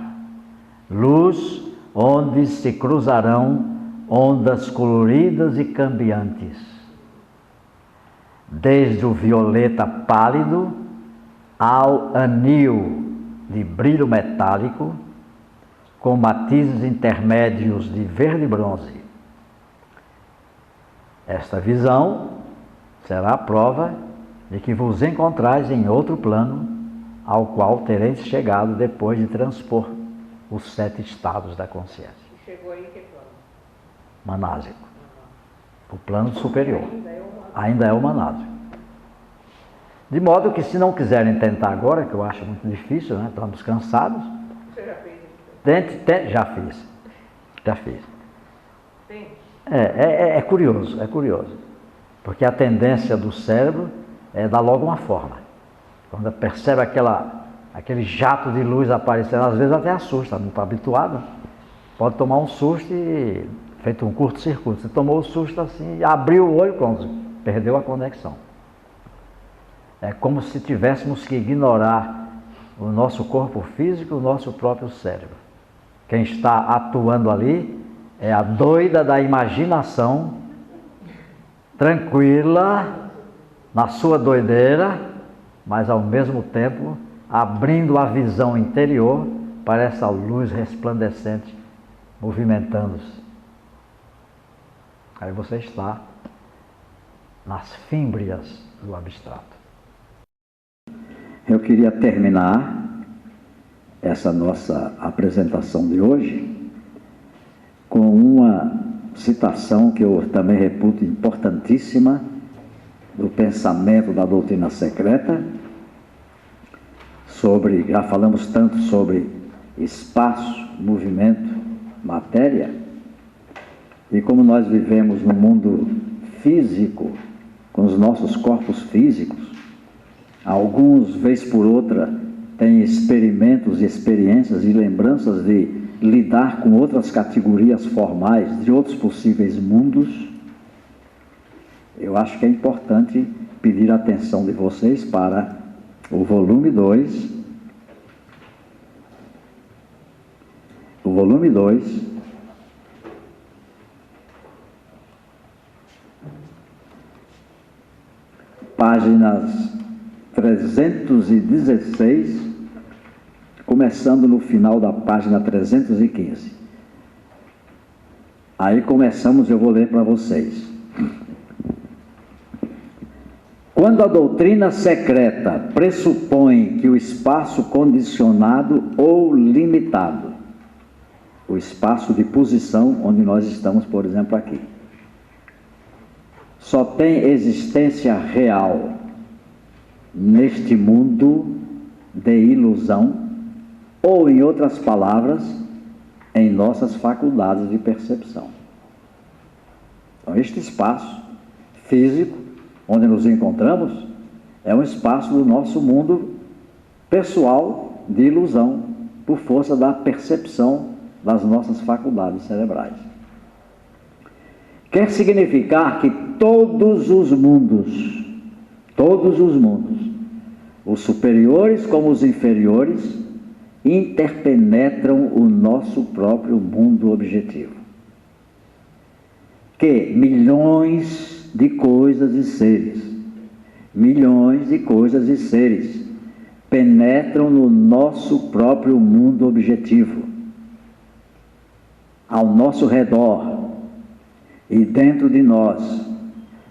Luz onde se cruzarão ondas coloridas e cambiantes. Desde o violeta pálido ao anil de brilho metálico, com matizes intermédios de verde e bronze. Esta visão será a prova de que vos encontrais em outro plano, ao qual tereis chegado depois de transpor os 7 estados da consciência. E chegou aí que plano? Manásico. O plano superior. Ainda é o manásico. De modo que, se não quiserem tentar agora, que eu acho muito difícil, né? Estamos cansados. Você já fez isso? Tente, já fiz. Tem. É curioso, porque a tendência do cérebro é dar logo uma forma. Quando percebe aquele jato de luz aparecendo, às vezes até assusta, não está habituado, pode tomar um susto e feito um curto-circuito. Você tomou o susto assim, abriu o olho, pronto, perdeu a conexão. É como se tivéssemos que ignorar o nosso corpo físico e o nosso próprio cérebro. Quem está atuando ali é a doida da imaginação, tranquila, na sua doideira, mas ao mesmo tempo abrindo a visão interior para essa luz resplandecente movimentando-se. Aí você está nas fímbrias do abstrato. Eu queria terminar essa nossa apresentação de hoje com uma citação que eu também reputo importantíssima do pensamento da doutrina secreta, já falamos tanto sobre espaço, movimento, matéria, e como nós vivemos no mundo físico, com os nossos corpos físicos, alguns, vez por outra, têm experimentos e experiências e lembranças de lidar com outras categorias formais de outros possíveis mundos. Eu acho que é importante pedir a atenção de vocês para o volume 2, volume 2, páginas 316, começando no final da página 315. Aí começamos, eu vou ler para vocês. Quando a doutrina secreta pressupõe que o espaço condicionado ou limitado, o espaço de posição onde nós estamos, por exemplo, aqui, só tem existência real neste mundo de ilusão, ou, em outras palavras, em nossas faculdades de percepção. Então, este espaço físico, onde nos encontramos, é um espaço do nosso mundo pessoal de ilusão, por força da percepção das nossas faculdades cerebrais. Quer significar que todos os mundos, os superiores como os inferiores, interpenetram o nosso próprio mundo objetivo. Que milhões de coisas e seres penetram no nosso próprio mundo objetivo, ao nosso redor e dentro de nós,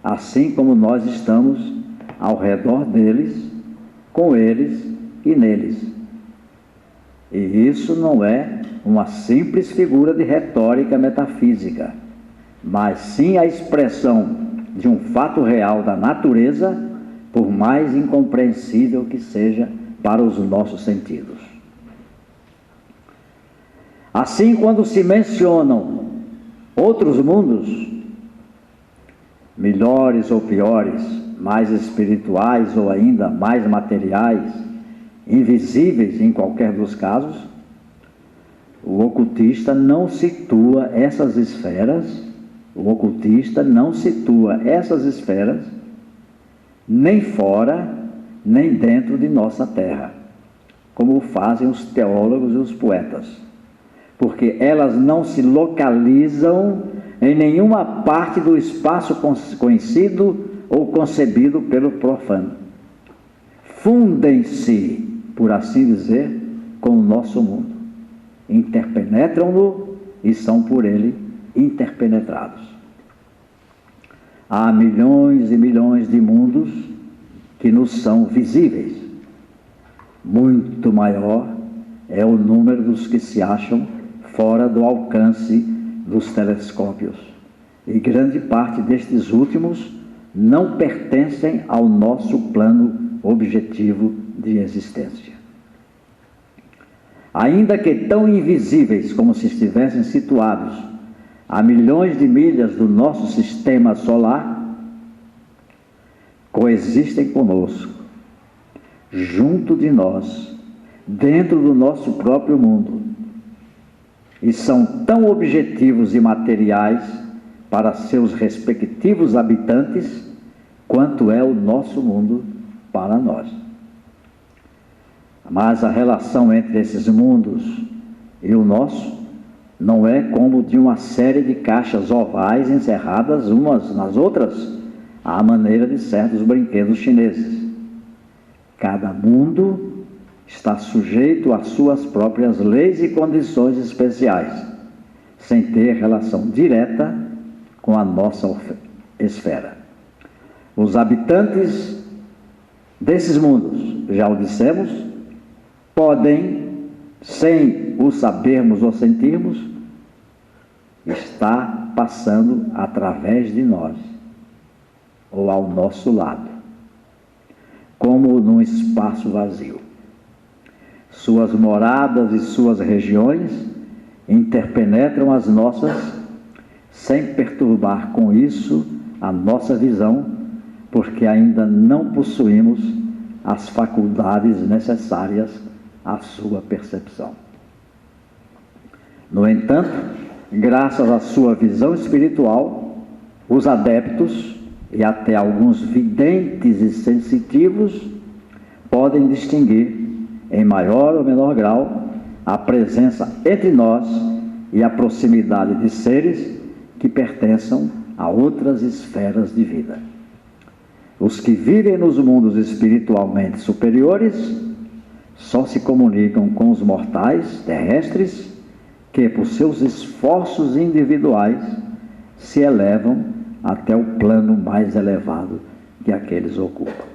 assim como nós estamos ao redor deles, com eles e neles. E isso não é uma simples figura de retórica metafísica, mas sim a expressão de um fato real da natureza, por mais incompreensível que seja para os nossos sentidos. Assim, quando se mencionam outros mundos, melhores ou piores, mais espirituais ou ainda mais materiais, invisíveis em qualquer dos casos, o ocultista não situa essas esferas, nem fora, nem dentro de nossa terra, como fazem os teólogos e os poetas, porque elas não se localizam em nenhuma parte do espaço conhecido ou concebido pelo profano. Fundem-se, por assim dizer, com o nosso mundo, interpenetram-no e são por ele interpenetrados. Há milhões e milhões de mundos que nos são visíveis. Muito maior é o número dos que se acham fora do alcance dos telescópios, e grande parte destes últimos não pertencem ao nosso plano objetivo de existência. Ainda que tão invisíveis como se estivessem situados a milhões de milhas do nosso sistema solar, coexistem conosco, junto de nós, dentro do nosso próprio mundo, e são tão objetivos e materiais para seus respectivos habitantes quanto é o nosso mundo para nós. Mas a relação entre esses mundos e o nosso não é como de uma série de caixas ovais encerradas umas nas outras, à maneira de certos brinquedos chineses. Cada mundo está sujeito às suas próprias leis e condições especiais, sem ter relação direta com a nossa esfera. Os habitantes desses mundos, já o dissemos, podem, sem o sabermos ou sentirmos, estar passando através de nós, ou ao nosso lado, como num espaço vazio. Suas moradas e suas regiões interpenetram as nossas, sem perturbar com isso a nossa visão, porque ainda não possuímos as faculdades necessárias à sua percepção. No entanto, graças à sua visão espiritual, os adeptos e até alguns videntes e sensitivos podem distinguir, em maior ou menor grau, a presença entre nós e a proximidade de seres que pertençam a outras esferas de vida. Os que vivem nos mundos espiritualmente superiores só se comunicam com os mortais terrestres que, por seus esforços individuais, se elevam até o plano mais elevado que aqueles ocupam.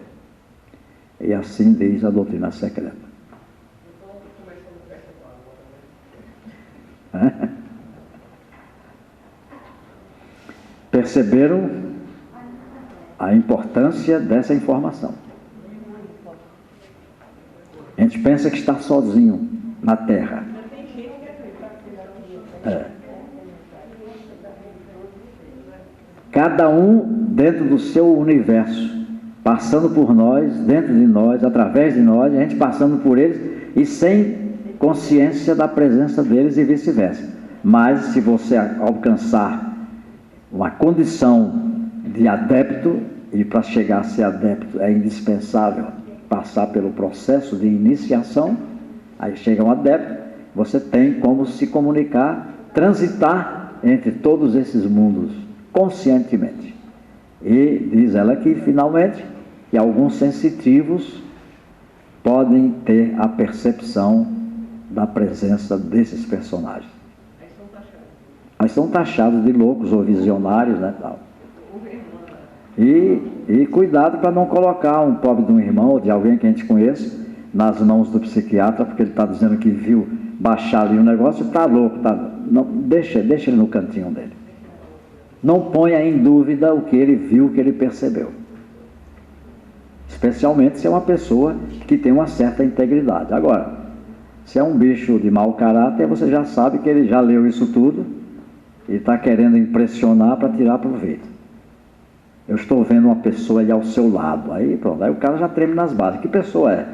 E assim diz a doutrina secreta. Perceberam a importância dessa informação? A gente pensa que está sozinho na Terra. Cada um dentro do seu universo, passando por nós, dentro de nós, através de nós, a gente passando por eles e sem consciência da presença deles e vice-versa. Mas se você alcançar uma condição de adepto, e para chegar a ser adepto é indispensável passar pelo processo de iniciação, aí chega um adepto, você tem como se comunicar, transitar entre todos esses mundos, conscientemente. E diz ela que, finalmente, que alguns sensitivos podem ter a percepção da presença desses personagens. Aí são taxados de loucos ou visionários, né, tal. E cuidado para não colocar um pobre de um irmão ou de alguém que a gente conhece nas mãos do psiquiatra, porque ele está dizendo que viu baixar ali um negócio e está louco. Não, deixa ele no cantinho dele. Não ponha em dúvida o que ele viu, o que ele percebeu. Especialmente se é uma pessoa que tem uma certa integridade. Agora, se é um bicho de mau caráter, você já sabe que ele já leu isso tudo e está querendo impressionar para tirar proveito. Eu estou vendo uma pessoa aí ao seu lado. Aí pronto, aí o cara já treme nas bases. Que pessoa é?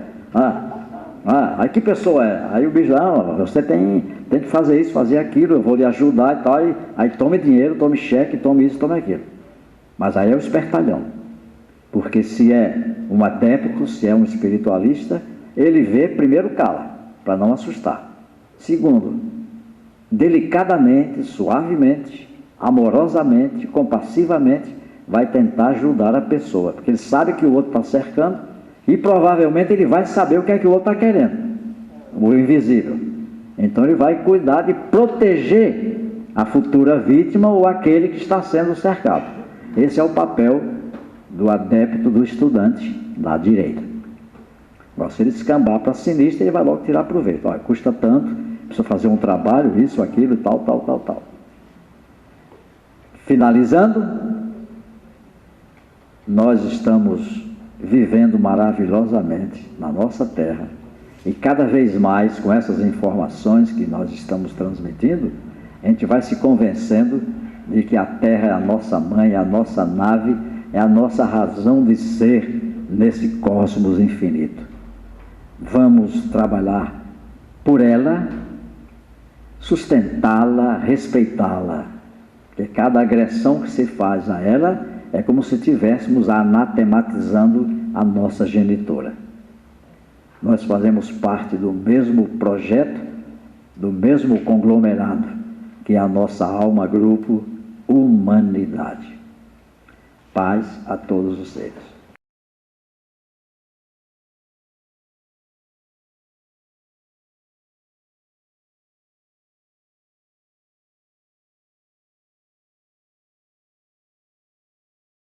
Aí que pessoa é? Aí o bicho, você tem que fazer isso, fazer aquilo, eu vou lhe ajudar e tal. Aí tome dinheiro, tome cheque, tome isso, tome aquilo. Mas aí é o espertalhão. Porque se é um adepto, se é um espiritualista, ele vê, primeiro cala, para não assustar. Segundo, delicadamente, suavemente, amorosamente, compassivamente, vai tentar ajudar a pessoa, porque ele sabe que o outro está cercando e provavelmente ele vai saber o que é que o outro está querendo, o invisível. Então ele vai cuidar de proteger a futura vítima ou aquele que está sendo cercado. Esse é o papel do adepto, do estudante da direita. Agora, se ele escambar para sinistro, ele vai logo tirar proveito. Olha, custa tanto, precisa fazer um trabalho, isso, aquilo, tal. Finalizando, nós estamos vivendo maravilhosamente na nossa terra e cada vez mais com essas informações que nós estamos transmitindo, a gente vai se convencendo de que a terra é a nossa mãe, é a nossa nave, é a nossa razão de ser nesse cosmos infinito. Vamos trabalhar por ela, sustentá-la, respeitá-la, porque cada agressão que se faz a ela é como se estivéssemos anatematizando a nossa genitora. Nós fazemos parte do mesmo projeto, do mesmo conglomerado, que é a nossa alma, grupo, humanidade. Paz a todos os seres.